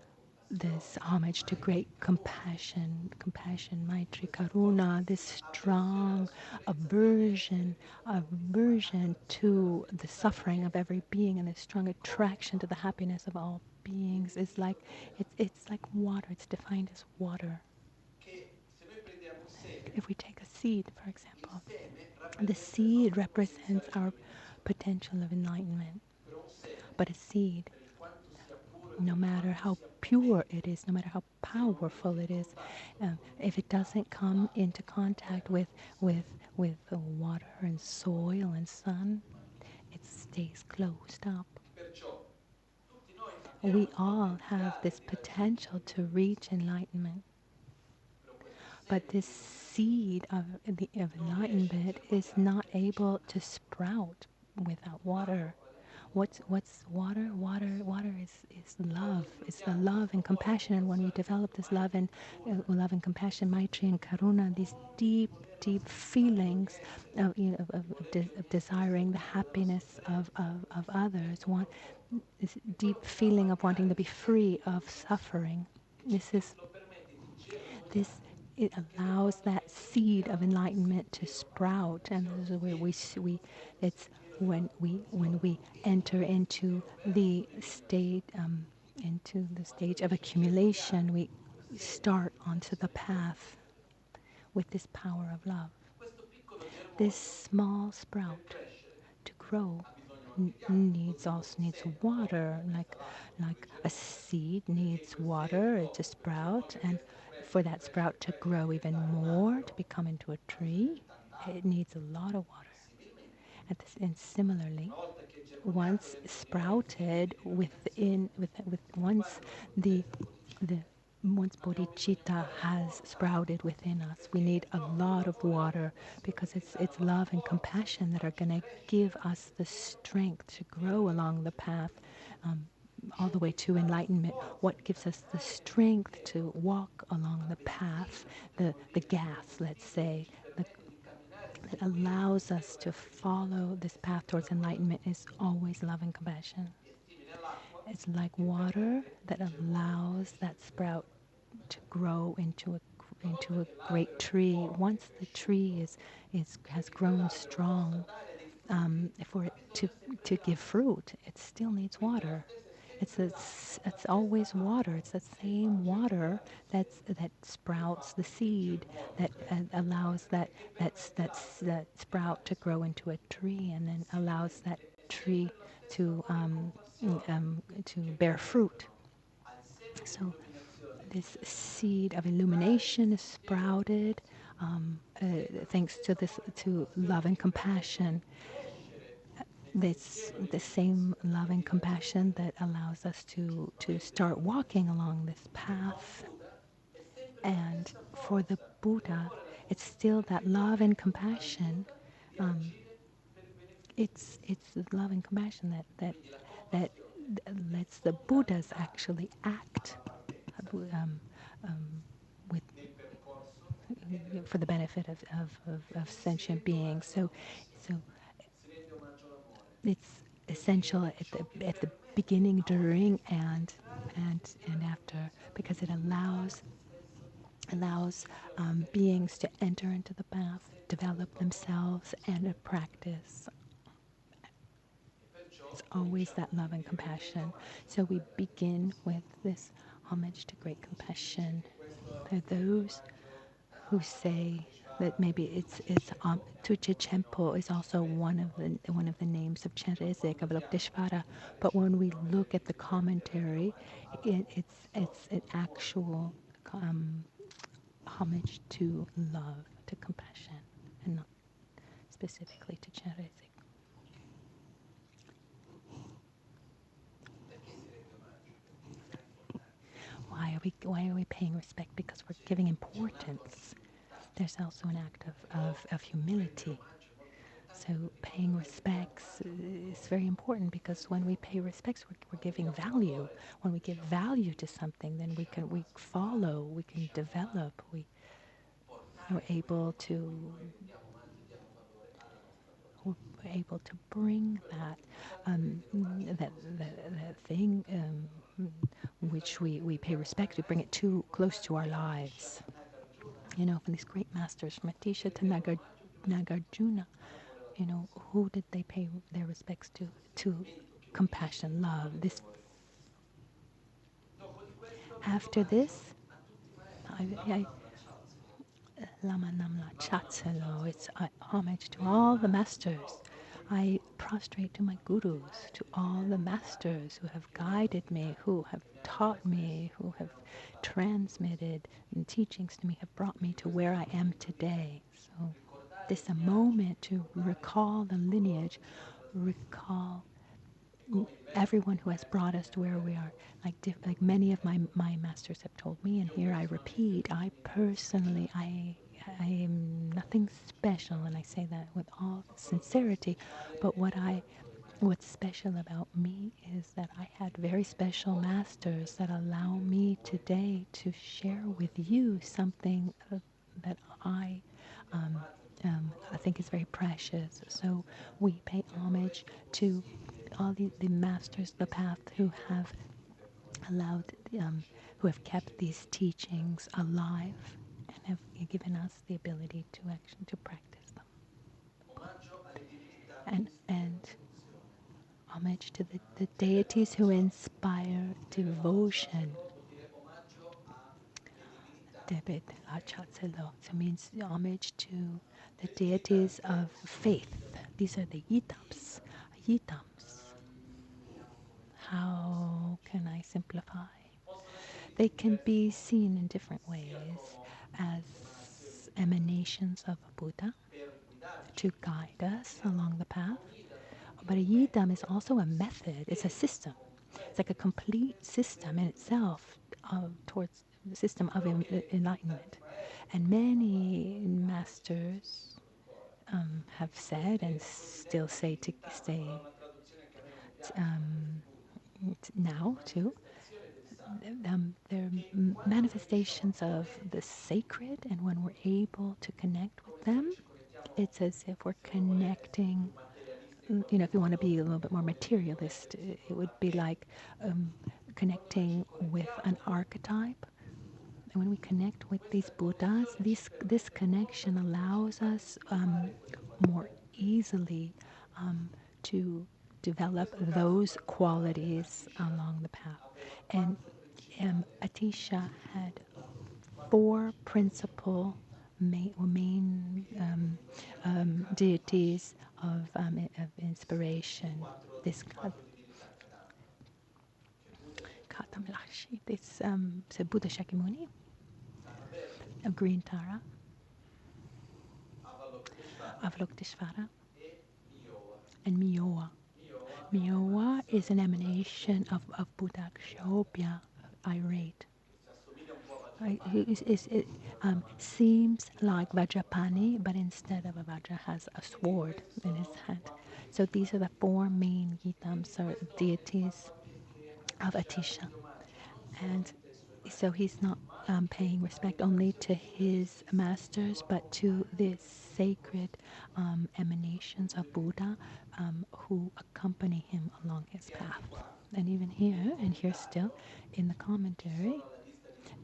this homage to great compassion, Maitri Karuna, this strong aversion to the suffering of every being, and this strong attraction to the happiness of all beings. It's like water. It's defined as water. If we take a seed, for example, the seed represents our potential of enlightenment. But a seed, no matter how pure it is, no matter how powerful it is, if it doesn't come into contact with the water and soil and sun, it stays closed up. We all have this potential to reach enlightenment, But this seed of enlightenment is not able to sprout without water. What's water? Water is love. It's the love and compassion. And when we develop this love and compassion, Maitri and Karuna, these deep feelings of, of desiring the happiness of others, this deep feeling of wanting to be free of suffering. This it allows that seed of enlightenment to sprout, and this is where it's when we enter into the stage of accumulation, we start onto the path with this power of love. This small sprout to grow also needs water, like a seed needs water to sprout, and for that sprout to grow even more, to become into a tree, it needs a lot of water. And similarly, once sprouted once once bodhichitta has sprouted within us, we need a lot of water, because it's love and compassion that are going to give us the strength to grow along the path all the way to enlightenment. What gives us the strength to walk along the path, the gas, let's say, that allows us to follow this path towards enlightenment, is always love and compassion. It's like water that allows that sprout to grow into a great tree. Once the tree has grown strong, for it to give fruit, it still needs water. It's always water. It's the same water that sprouts the seed, that allows that sprout to grow into a tree, and then allows that tree to bear fruit. So this seed of illumination is sprouted thanks to love and compassion. It's the same love and compassion that allows us to start walking along this path. And for the Buddha, it's still that love and compassion. It's the love and compassion that lets the Buddhas actually act with for the benefit of sentient beings. So it's essential at the beginning, during, and after, because it allows beings to enter into the path, develop themselves, and practice. It's always that love and compassion. So we begin with this homage to great compassion. There are those who say that maybe it's Tuche Chempo is also one of the names of Chenrezig, of Lokdeshvara. But when we look at the commentary, it's an actual homage to love, to compassion, and not specifically to Chenrezig. Why are we paying respect? Because we're giving importance. There's also an act of humility. So paying respects is very important, because when we pay respects, we're giving value. When we give value to something, then we follow, we can develop, we're able to bring that thing which we pay respect to, bring it too close to our lives. From these great masters, from Atisha to Nagarjuna, who did they pay their respects to? To compassion, love. After this, Lama Namla Chatselo, it's homage to all the masters. I prostrate to my gurus, to all the masters who have guided me, who have taught me, who have transmitted teachings to me, have brought me to where I am today. So this is a moment to recall the lineage, recall everyone who has brought us to where we are. Like many of my masters have told me, and here I repeat, I personally, I am nothing special, and I say that with all sincerity. But what's special about me is that I had very special masters that allow me today to share with you something that I think is very precious. So we pay homage to all the masters of the path who have allowed, who have kept these teachings alive and have given us the ability to actually to practice them. And homage to the deities who inspire devotion. Tibet, so means homage to the deities of faith. These are the yitams. Yitams. How can I simplify? They can be seen in different ways as emanations of a Buddha to guide us along the path. But a yidam is also a method, it's a system. It's like a complete system in itself towards the system of enlightenment. And many masters have said and still say um, now too, they're manifestations of the sacred, and when we're able to connect with them, it's as if we're connecting. If you want to be a little bit more materialist, it would be like connecting with an archetype. And when we connect with these Buddhas, this connection allows us more easily to develop those qualities along the path. And Atisha had four principal main deities of inspiration. This Katamlashi, this so Buddha Shakyamuni, a Green Tara, Avalokiteshvara, and Myowa. Myowa is an emanation of Buddha Kshobhya, irate. It seems like Vajrapani, but instead of a Vajra has a sword in his hand. So these are the four main Gitams or deities of Atisha. And so he's not paying respect only to his masters, but to the sacred emanations of Buddha who accompany him along his path. And even here, and here still, in the commentary,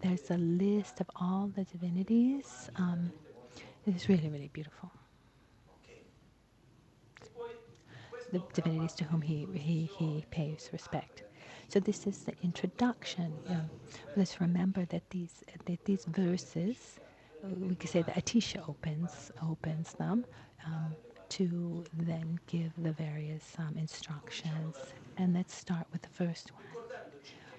there's a list of all the divinities. It's really, really beautiful. The divinities to whom he pays respect. So this is the introduction. Let's remember that these verses, we could say that Atisha opens them to then give the various instructions. And let's start with the first one.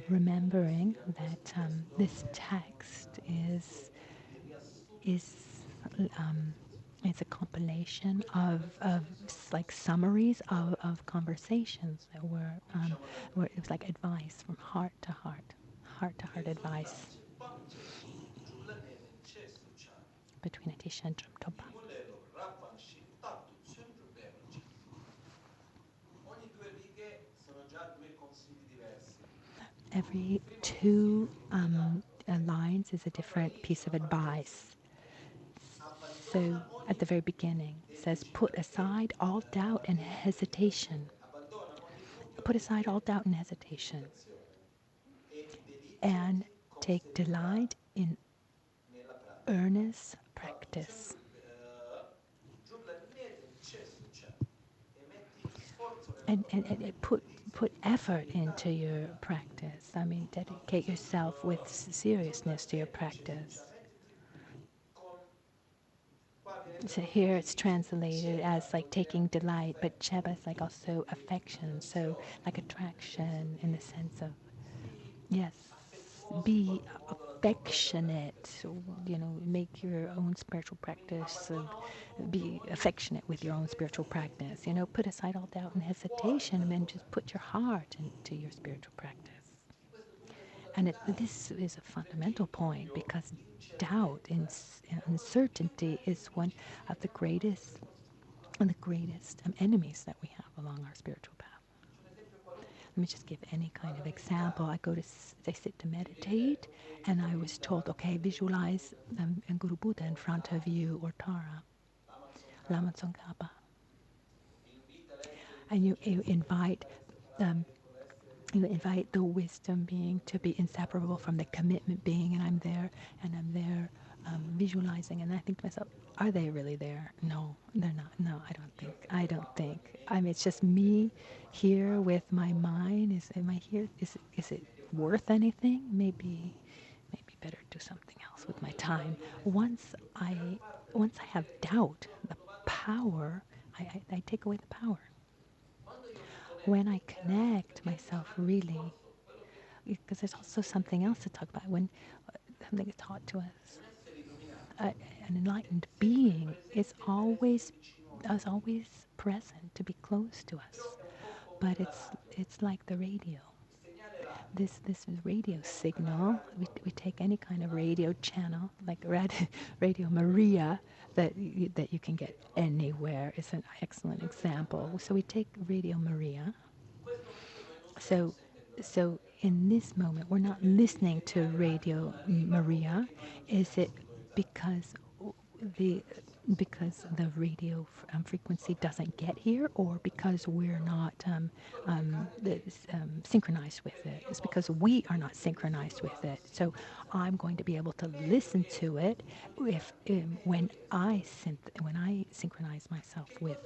Remembering that this text is it's a compilation of like summaries of conversations that were it was like advice from heart to heart advice between Atisha and Trumtopa. Every two lines is a different piece of advice. So at the very beginning, it says, put aside all doubt and hesitation. Put aside all doubt and hesitation. And take delight in earnest practice. And put effort into your practice. I mean, dedicate yourself with seriousness to your practice. So here it's translated as like taking delight, but Cheba is like also affection, so like attraction in the sense of, yes, be affectionate, make your own spiritual practice, be affectionate with your own spiritual practice, put aside all doubt and hesitation and then just put your heart into your spiritual practice. And this is a fundamental point because doubt and uncertainty is one of the greatest enemies that we have along our spiritual path. Let me just give any kind of example. I sit to meditate, and I was told, okay, visualize Guru Buddha in front of you, or Tara, Lama Tsongkhapa, and um, you invite the wisdom being to be inseparable from the commitment being, and I'm there, visualizing, and I think to myself, are they really there? No, they're not. No, I don't think. I mean, it's just me here with my mind. Am I here? Is it worth anything? Maybe better do something else with my time. Once I have doubt, the power, I take away the power. When I connect myself really, because there's also something else to talk about. When something is taught to us, an enlightened being is always present to be close to us. But it's like the radio. This radio signal. We take any kind of radio channel, like Radio Maria, that you can get anywhere. It's an excellent example. So we take Radio Maria. So in this moment, we're not listening to Radio Maria. Is it because the radio frequency doesn't get here, or because we're not synchronized with it? It's because we are not synchronized with it. So I'm going to be able to listen to it when I synchronize myself with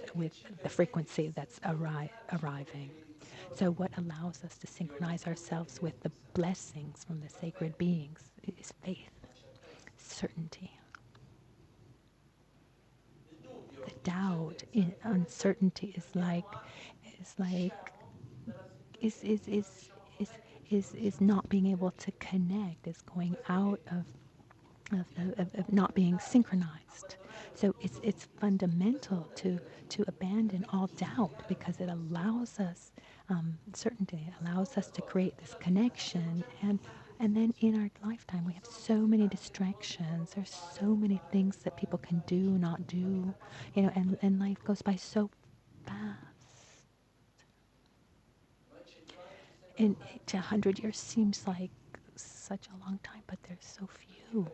the frequency that's arriving. So what allows us to synchronize ourselves with the blessings from the sacred beings is faith, certainty. The doubt, uncertainty is not being able to connect, is going out of not being synchronized. So it's fundamental to abandon all doubt, because it allows us certainty. It allows us to create this connection, and then in our lifetime we have so many distractions. There's so many things that people can do, not do, and life goes by so fast. And 100 years seems like such a long time, but there's so few.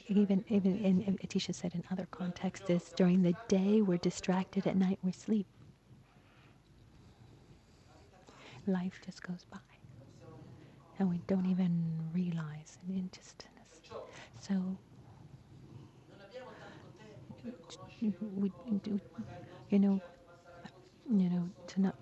Even in Atisha said in other contexts, is during the day we're distracted, at night we sleep. Life just goes by, and we don't even realize in just. So we do, to not,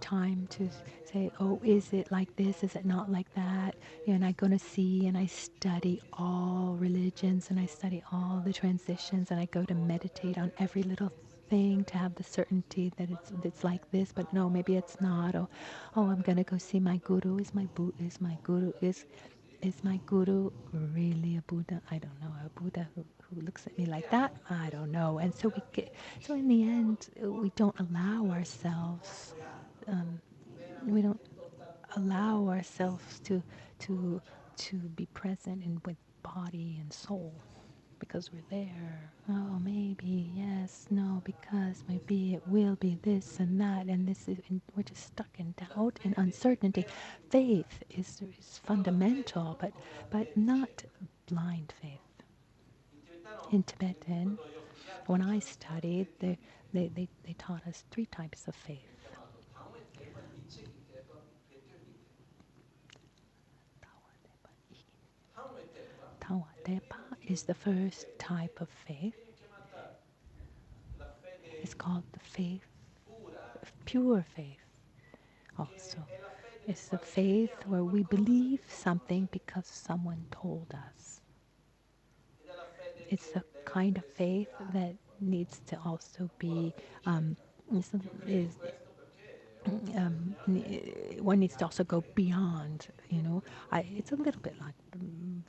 time to say, oh, is it like this? Is it not like that? And I go to see and I study all religions and I study all the transitions, and I go to meditate on every little thing to have the certainty that it's like this, but no, maybe it's not. Oh, I'm gonna go see my guru. Is my guru really a Buddha? I don't know. A Buddha who looks at me like that? I don't know. And so so in the end, we don't allow ourselves to be present with body and soul, because we're there. Oh, maybe, yes, no, because maybe it will be this and that, and and we're just stuck in doubt and uncertainty. Faith is fundamental, but not blind faith. In Tibetan, when I studied, they taught us 3 types of faith. Tawatepa is the first type of faith. It's called the faith, pure faith also. It's the faith where we believe something because someone told us. It's the kind of faith that needs to also be one needs to also go beyond, it's a little bit like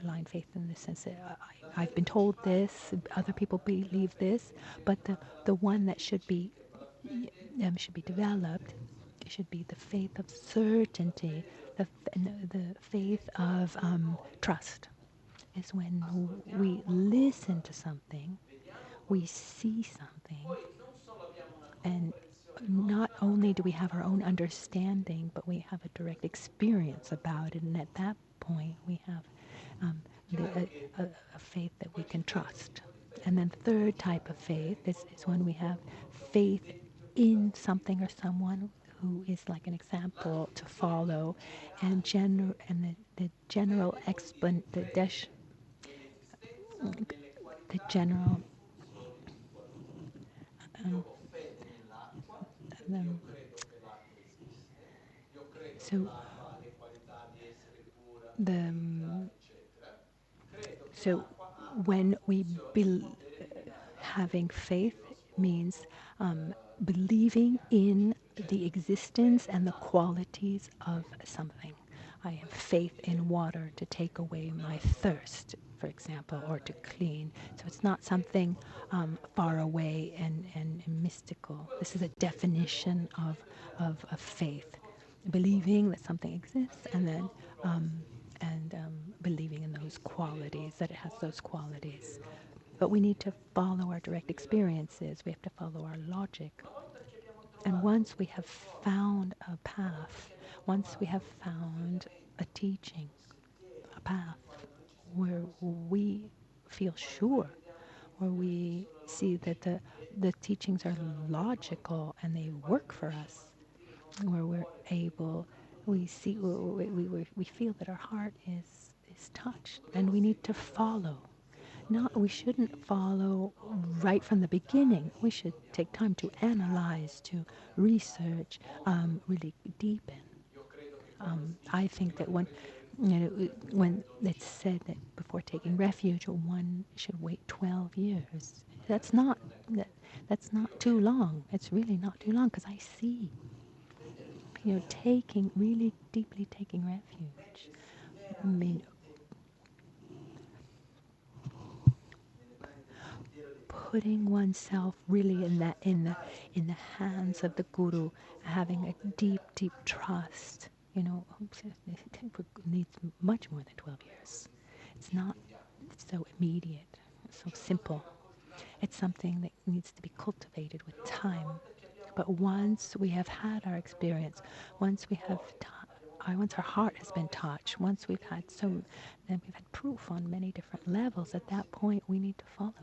blind faith in the sense that I've been told this, other people believe this, but the one that should be developed should be the faith of certainty, the faith of trust. Is when we listen to something, we see something, and not only do we have our own understanding, but we have a direct experience about it. And at that point, we have a faith that we can trust. And then the third type of faith is when we have faith in something or someone who is like an example to follow, and the general the general um, um, so the so when we having faith means believing in the existence and the qualities of something. I have faith in water to take away my thirst, for example, or to clean. So it's not something far away and mystical. This is a definition of faith. Believing that something exists, and then believing in those qualities, that it has those qualities. But we need to follow our direct experiences. We have to follow our logic. And once we have found a path, once we have found a teaching, a path where we feel sure, where we see that the teachings are logical and they work for us, where we're able, we feel that our heart is touched, and we need to follow. We shouldn't follow right from the beginning. We should take time to analyze, to research, really deepen. I think that when it's said that before taking refuge, one should wait 12 years. That's not that's not too long. It's really not too long, because I see, taking really deeply taking refuge. I mean, putting oneself really in the hands of the guru, having a deep trust, it needs much more than 12 years. It's not so immediate, so simple. It's something that needs to be cultivated with time. But once we have had our experience, once we have once our heart has been touched, once then we've had proof on many different levels. At that point, we need to follow.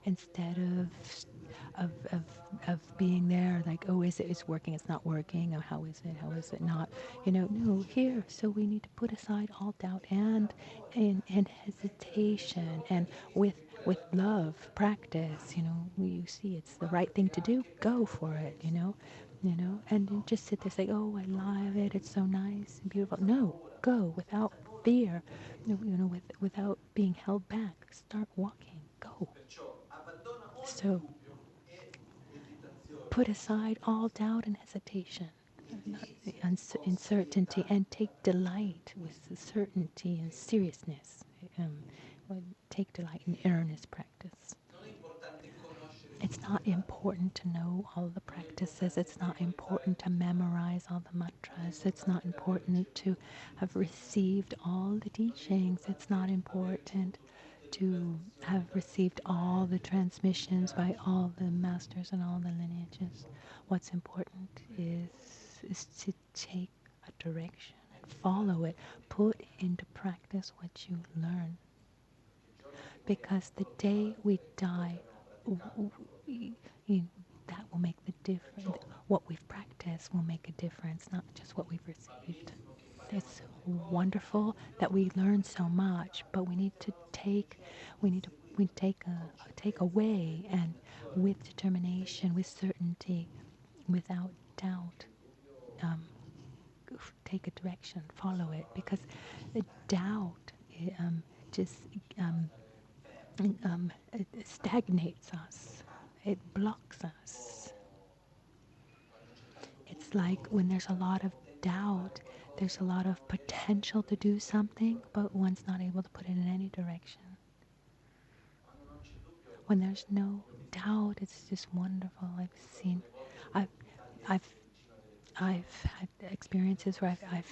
Instead of being there like, oh, it's working, it's not working, or how is it not, no, here. So we need to put aside all doubt and hesitation, and with love practice, you see it's the right thing to do, go for it, and don't just sit there say, oh, I love it, it's so nice and beautiful. No, go without fear, without being held back. Start walking, go. So put aside all doubt and hesitation, uncertainty, and take delight with the certainty and seriousness. Take delight in earnest practice. It's not important to know all the practices. It's not important to memorize all the mantras. It's not important to have received all the teachings. It's not important to have received all the transmissions by all the masters and all the lineages. What's important is to take a direction and follow it. Put into practice what you learn. Because the day we die, that will make the difference. What we've practiced will make a difference, not just what we've received. It's wonderful that we learn so much, but we need to take away, and with determination, with certainty, without doubt, take a direction, follow it, because the doubt just it stagnates us, it blocks us. it's like when there's a lot of doubt, there's a lot of potential to do something, but one's not able to put it in any direction. When there's no doubt, it's just wonderful. I've, I've, I've had experiences where I've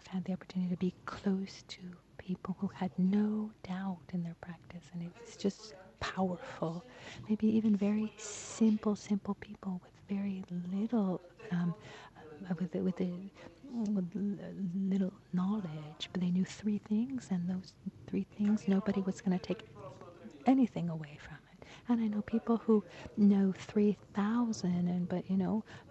had the opportunity to be close to people who had no doubt in their practice, and it's just powerful. Maybe even very simple people with very little, with little knowledge, but they knew three things, and those three things nobody was going to take anything away from it. And I know people who know 3,000, but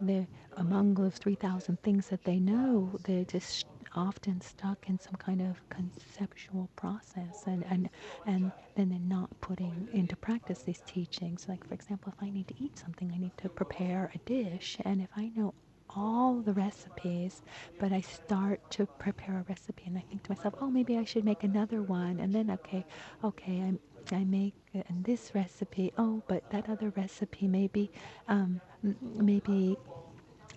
they're among those 3,000 things that they know, they're just often stuck in some kind of conceptual process, and then they're not putting into practice these teachings. Like, for example, if I need to eat something, I need to prepare a dish, and if I know all the recipes, but I start to prepare a recipe and I think to myself, oh, maybe I should make another one, and then I make this recipe. Oh, but that other recipe, maybe I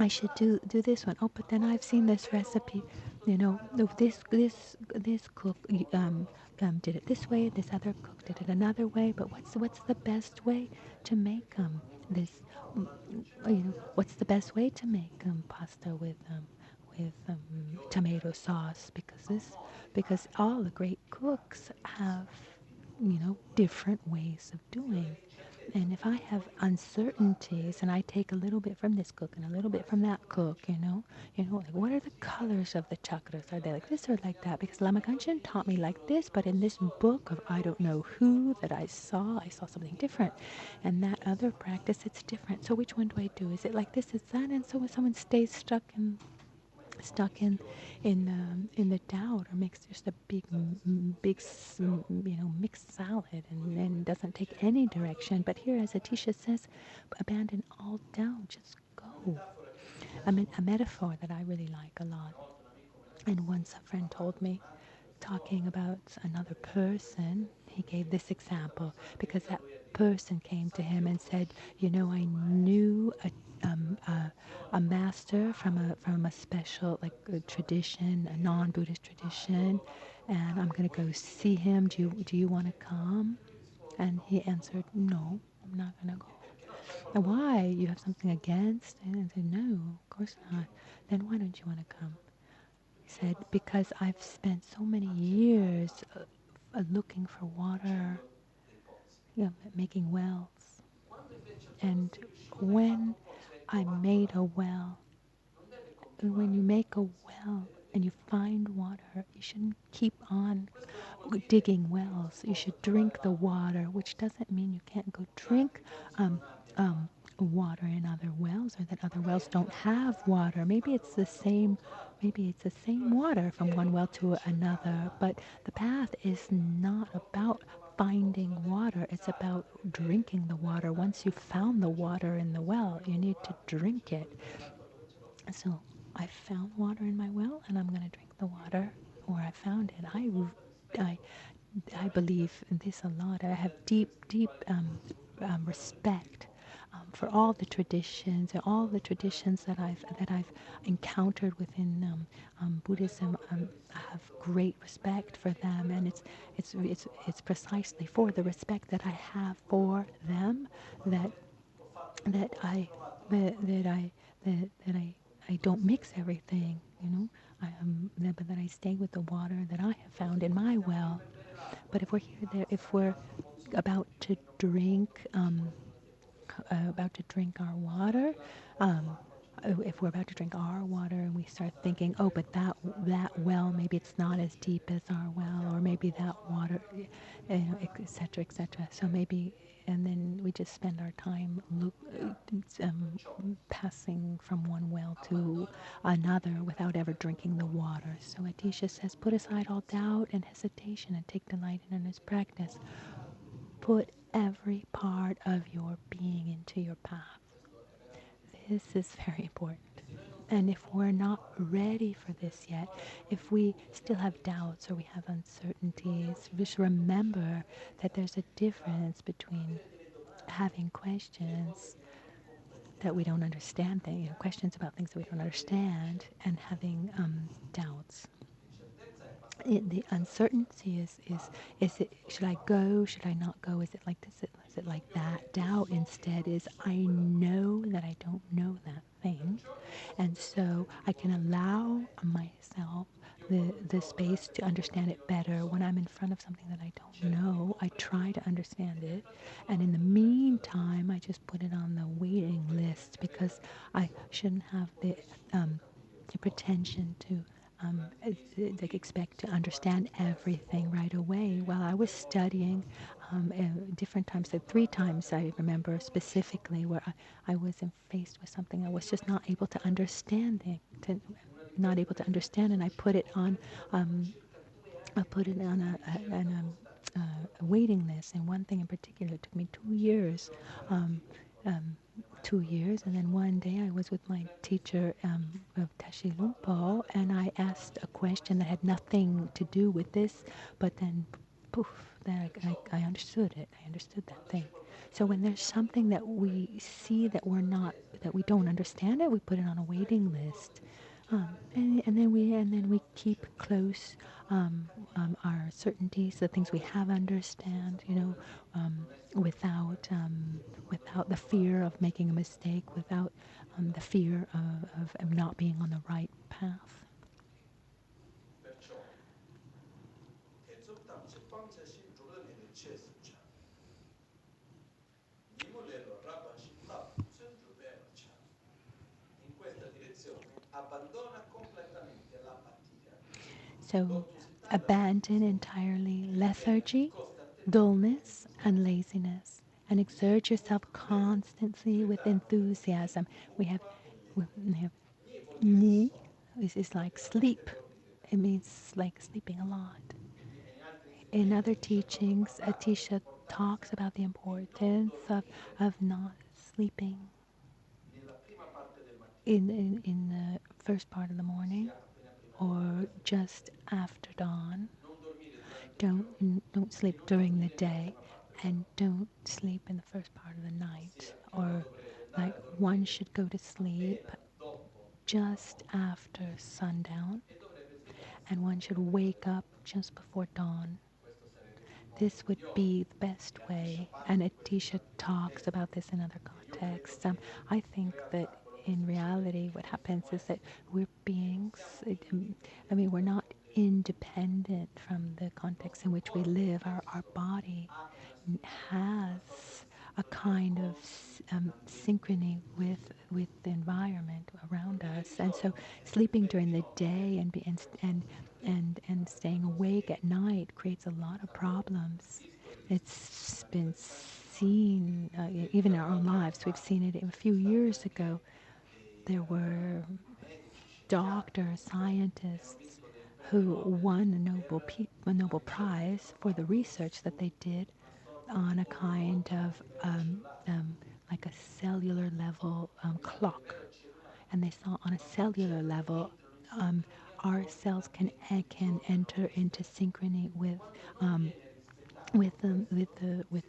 should do this one. Oh, but then I've seen this recipe. This cook did it this way. This other cook did it another way. But what's the best way to make this? What's the best way to make pasta with tomato sauce? Because all the great cooks have different ways of doing. And if I have uncertainties and I take a little bit from this cook and a little bit from that cook, like what are the colors of the chakras? Are they like this or like that? Because Lama Kanchen taught me like this, but in this book of I don't know who that I saw something different. And that other practice, it's different. So which one do I do? Is it like this? Is that? And so when someone stays stuck in the doubt, or makes just a big mixed salad, and then doesn't take any direction. But here, as Atisha says, abandon all doubt, just go. A metaphor that I really like a lot, and once a friend told me, talking about another person, he gave this example, because that person came to him and said, I knew a master from a special, like, a tradition, a non-Buddhist tradition, and I'm going to go see him. Do you want to come? And he answered, no, I'm not going to go. And why? You have something against? And I said, no, of course not. Then why don't you want to come? He said, because I've spent so many years looking for water, making wells. And when I made a well, when you make a well and you find water, you shouldn't keep on digging wells. You should drink the water, which doesn't mean you can't go drink water in other wells, or that other wells don't have water. Maybe it's the same water from one well to another, but the path is not about finding water. It's about drinking the water. Once you've found the water in the well, you need to drink it. So I found water in my well, and I'm going to drink the water where I found it. I believe in this a lot. I have deep respect for all the traditions and all the traditions that I've encountered within Buddhism. I have great respect for them, and it's precisely for the respect that I have for them that I I don't mix everything, but that I stay with the water that I have found in my well. But if we're about to drink, our water, if we're about to drink our water and we start thinking, oh, but that well, maybe it's not as deep as our well, or maybe that water, et cetera, et cetera. So maybe, and then we just spend our time passing from one well to another without ever drinking the water. So Atisha says, put aside all doubt and hesitation and take delight in this practice. Put every part of your being into your path. This is very important. And if we're not ready for this yet, if we still have doubts or we have uncertainties, just remember that there's a difference between having questions that we don't understand things, questions about things that we don't understand, and having doubts. The uncertainty is it, should I go, should I not go, is it like this, is it like that? Doubt instead is I know that I don't know that thing, and so I can allow myself the space to understand it better. When I'm in front of something that I don't know, I try to understand it, and in the meantime I just put it on the waiting list because I shouldn't have the pretension to like expect to understand everything right away. While I was studying, different times, so 3 times I remember specifically where I was faced with something I was just not able to understand, not able to understand, and I put it on a waiting list. And one thing in particular, it took me 2 years. Um, um, 2 years, and then one day I was with my teacher of Tashi Lumpo, and I asked a question that had nothing to do with this, but then poof, then I understood it. I understood that thing. So when there's something that we see that we don't understand it, we put it on a waiting list. And then we keep close our certainties, the things we have understand, without the fear of making a mistake, without the fear of not being on the right path. So abandon entirely lethargy, dullness, and laziness, and exert yourself constantly with enthusiasm. We have ni, is like sleep. It means like sleeping a lot. In other teachings, Atisha talks about the importance of not sleeping in the first part of the morning or just after dawn. Don't sleep during the day, and don't sleep in the first part of the night. Or like one should go to sleep just after sundown, and one should wake up just before dawn. This would be the best way, and Atisha talks about this in other contexts. I think that in reality, what happens is that we're beings. We're not independent from the context in which we live. Our body has a kind of synchrony with the environment around us, and so sleeping during the day and staying awake at night creates a lot of problems. It's been seen even in our own lives. We've seen it a few years ago. There were doctors, scientists who won a Nobel Prize for the research that they did on a kind of like a cellular level clock. And they saw on a cellular level, our cells can enter into synchrony with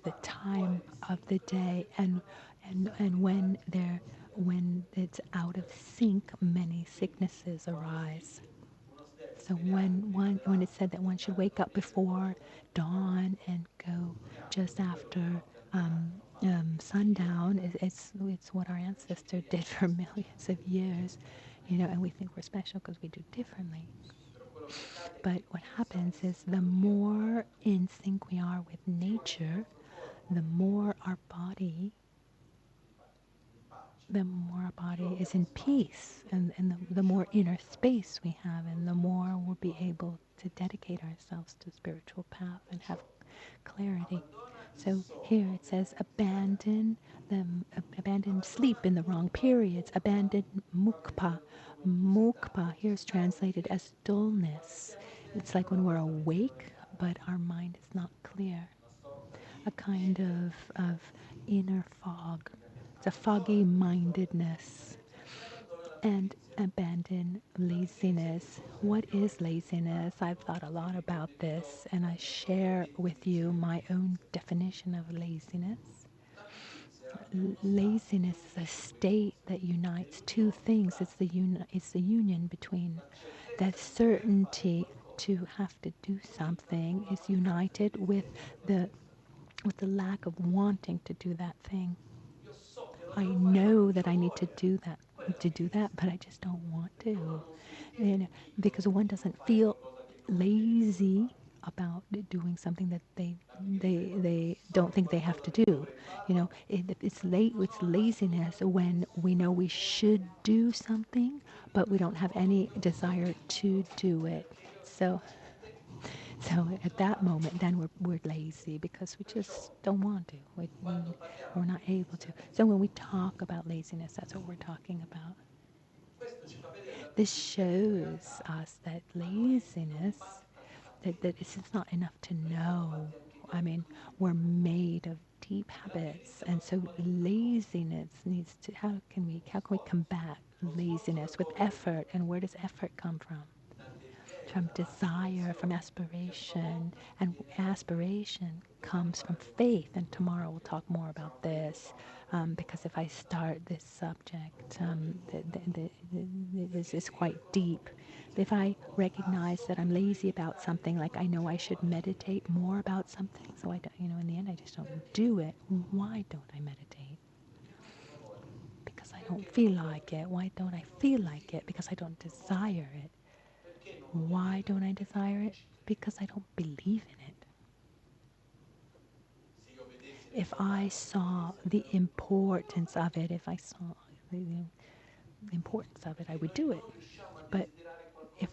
the time of the day, and when it's out of sync, many sicknesses arise. So when it said that one should wake up before dawn and go just after sundown, it's what our ancestors did for millions of years, and we think we're special because we do differently. But what happens is the more in sync we are with nature, the more our body is in peace, and the more inner space we have, and the more we'll be able to dedicate ourselves to the spiritual path and have clarity. So here it says abandon sleep in the wrong periods, abandon mukpa. Mukpa here is translated as dullness. It's like when we're awake, but our mind is not clear. A kind of inner fog. It's a foggy mindedness. And abandon laziness. What is laziness? I've thought a lot about this, and I share with you my own definition of laziness. Laziness is a state that unites two things. It's the union between that certainty to have to do something is united the with the lack of wanting to do that thing. I know that I need to do that, but I just don't want to. And because one doesn't feel lazy about doing something that they don't think they have to do. It's laziness when we know we should do something, but we don't have any desire to do it. So at that moment, then we're lazy because we just don't want to. We're not able to. So when we talk about laziness, that's what we're talking about. This shows us that laziness, that it's just not enough to know. I mean, we're made of deep habits, and so laziness needs to. How can we combat laziness with effort? And where does effort come from? From desire, from aspiration, and aspiration comes from faith. And tomorrow we'll talk more about this, because if I start this subject, this is quite deep. If I recognize that I'm lazy about something, like I know I should meditate more about something, so I don't, in the end I just don't do it. Why don't I meditate? Because I don't feel like it. Why don't I feel like it? Because I don't desire it. Why don't I desire it? Because I don't believe in it. If I saw the importance of it, if I saw the importance of it, I would do it. But if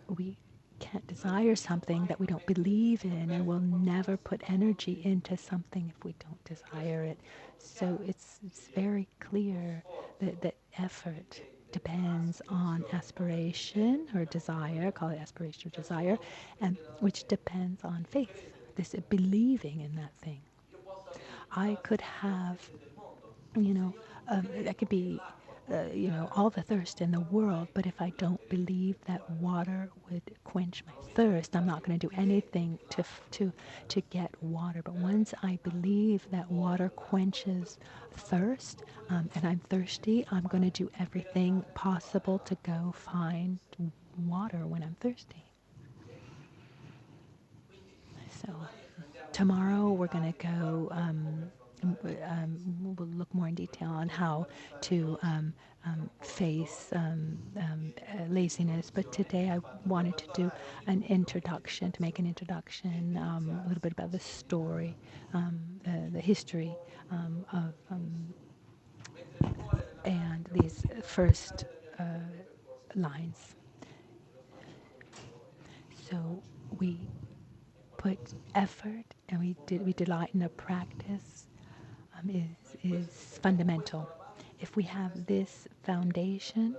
we can't desire something that we don't believe in, and we'll never put energy into something if we don't desire it. So it's very clear that effort depends on aspiration or desire, call it aspiration or desire, and which depends on faith, this believing in that thing. I could have, that could be, all the thirst in the world, but if I don't believe that water would quench my thirst, I'm not going to do anything to get water. But once I believe that water quenches thirst, and I'm thirsty, I'm going to do everything possible to go find water when I'm thirsty. So tomorrow we're going to go, we'll look more in detail on how to face laziness. But today I wanted to do an introduction, to make an introduction, a little bit about the story, the history of, and these first lines. So we put effort and we delight in the practice, is fundamental. If we have this foundation,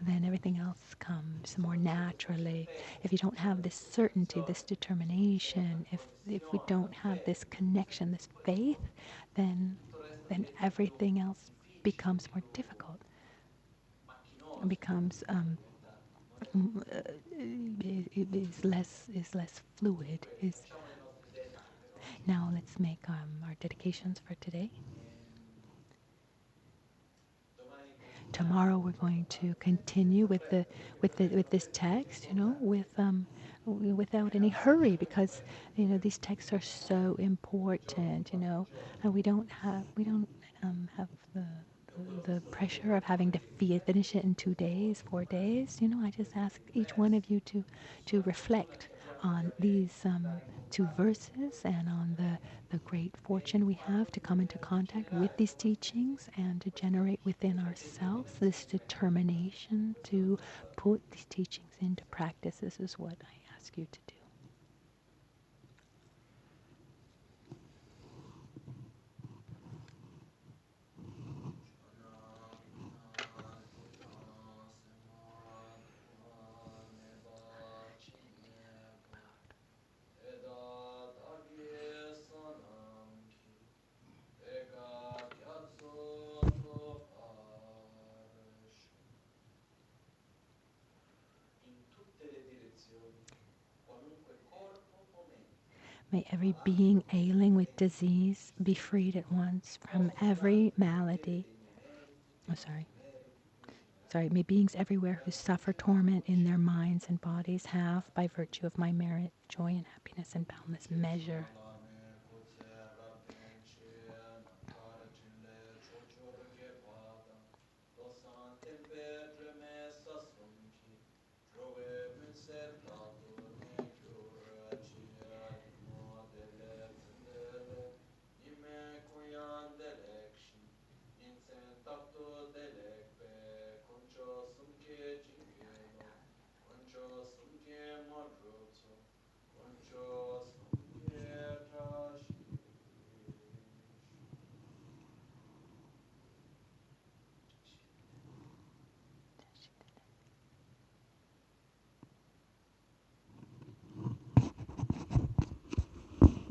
then everything else comes more naturally. If you don't have this certainty, this determination, if we don't have this connection, this faith, then everything else becomes more difficult. It becomes is less fluid. Now let's make our dedications for today. Tomorrow we're going to continue with this text, without any hurry, because these texts are so important, and we don't have the pressure of having to finish it in 2 days, 4 days. I just ask each one of you to reflect on these 2 verses and on the great fortune we have to come into contact with these teachings and to generate within ourselves this determination to put these teachings into practice. This is what I ask you to do. May every being ailing with disease be freed at once from every malady. May beings everywhere who suffer torment in their minds and bodies have, by virtue of my merit, joy and happiness in boundless measure.